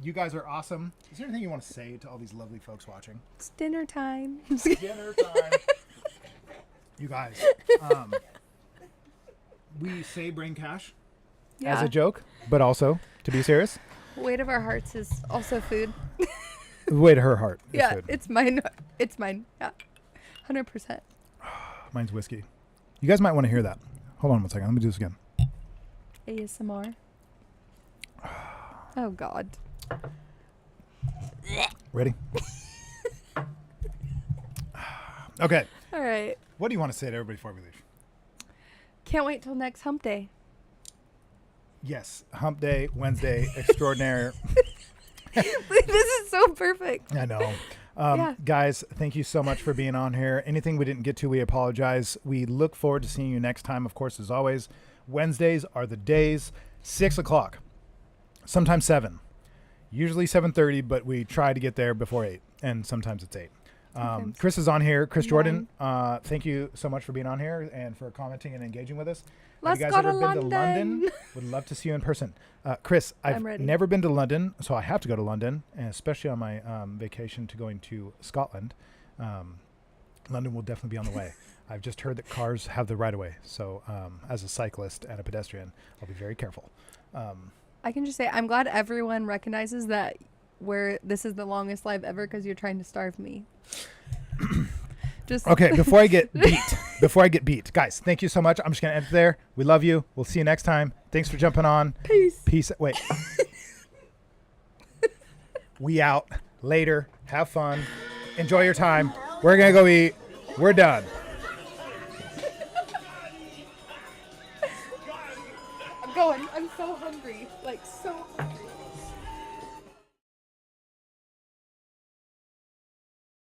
You guys are awesome. Is there anything you want to say to all these lovely folks watching? It's dinner time. Dinner time. You guys, we say bring cash as Yeah. a joke, but also to be serious. Weight of our hearts is also food. The way to her heart. Is Yeah, food. it's mine. It's mine. Yeah, 100%. Mine's whiskey. You guys might want to hear that. Hold on 1 second. Let me do this again. ASMR. Oh God. Ready? Okay. All right. What do you want to say to everybody before we leave? Can't wait till next hump day. Yes. Hump Day, Wednesday, extraordinaire. This is so perfect. I know. Yeah. Guys, thank you so much for being on here. Anything we didn't get to, we apologize. We look forward to seeing you next time. Of course, as always, Wednesdays are the days, 6 o'clock, sometimes 7, usually 7:30, but we try to get there before 8, and sometimes it's 8. Sometimes Chris is on here. Chris 9. Jordan, thank you so much for being on here and for commenting and engaging with us. Let's Have you guys go ever to been to London? London. Would love to see you in person. Chris, I've I'm ready. never been to London, so I have to go to London, and especially on my vacation to going to Scotland. London will definitely be on the way. I've just heard that cars have the right of way, so as a cyclist and a pedestrian, I'll be very careful. I can just say I'm glad everyone recognizes that this is the longest live ever because you're trying to starve me. Just Okay, before I get beat, guys, thank you so much. I'm just gonna end it there. We love you. We'll see you next time. Thanks for jumping on. Peace. Wait. We out. Later. Have fun. Enjoy your time. We're gonna go eat. We're done. I'm going. I'm so hungry. Like so hungry.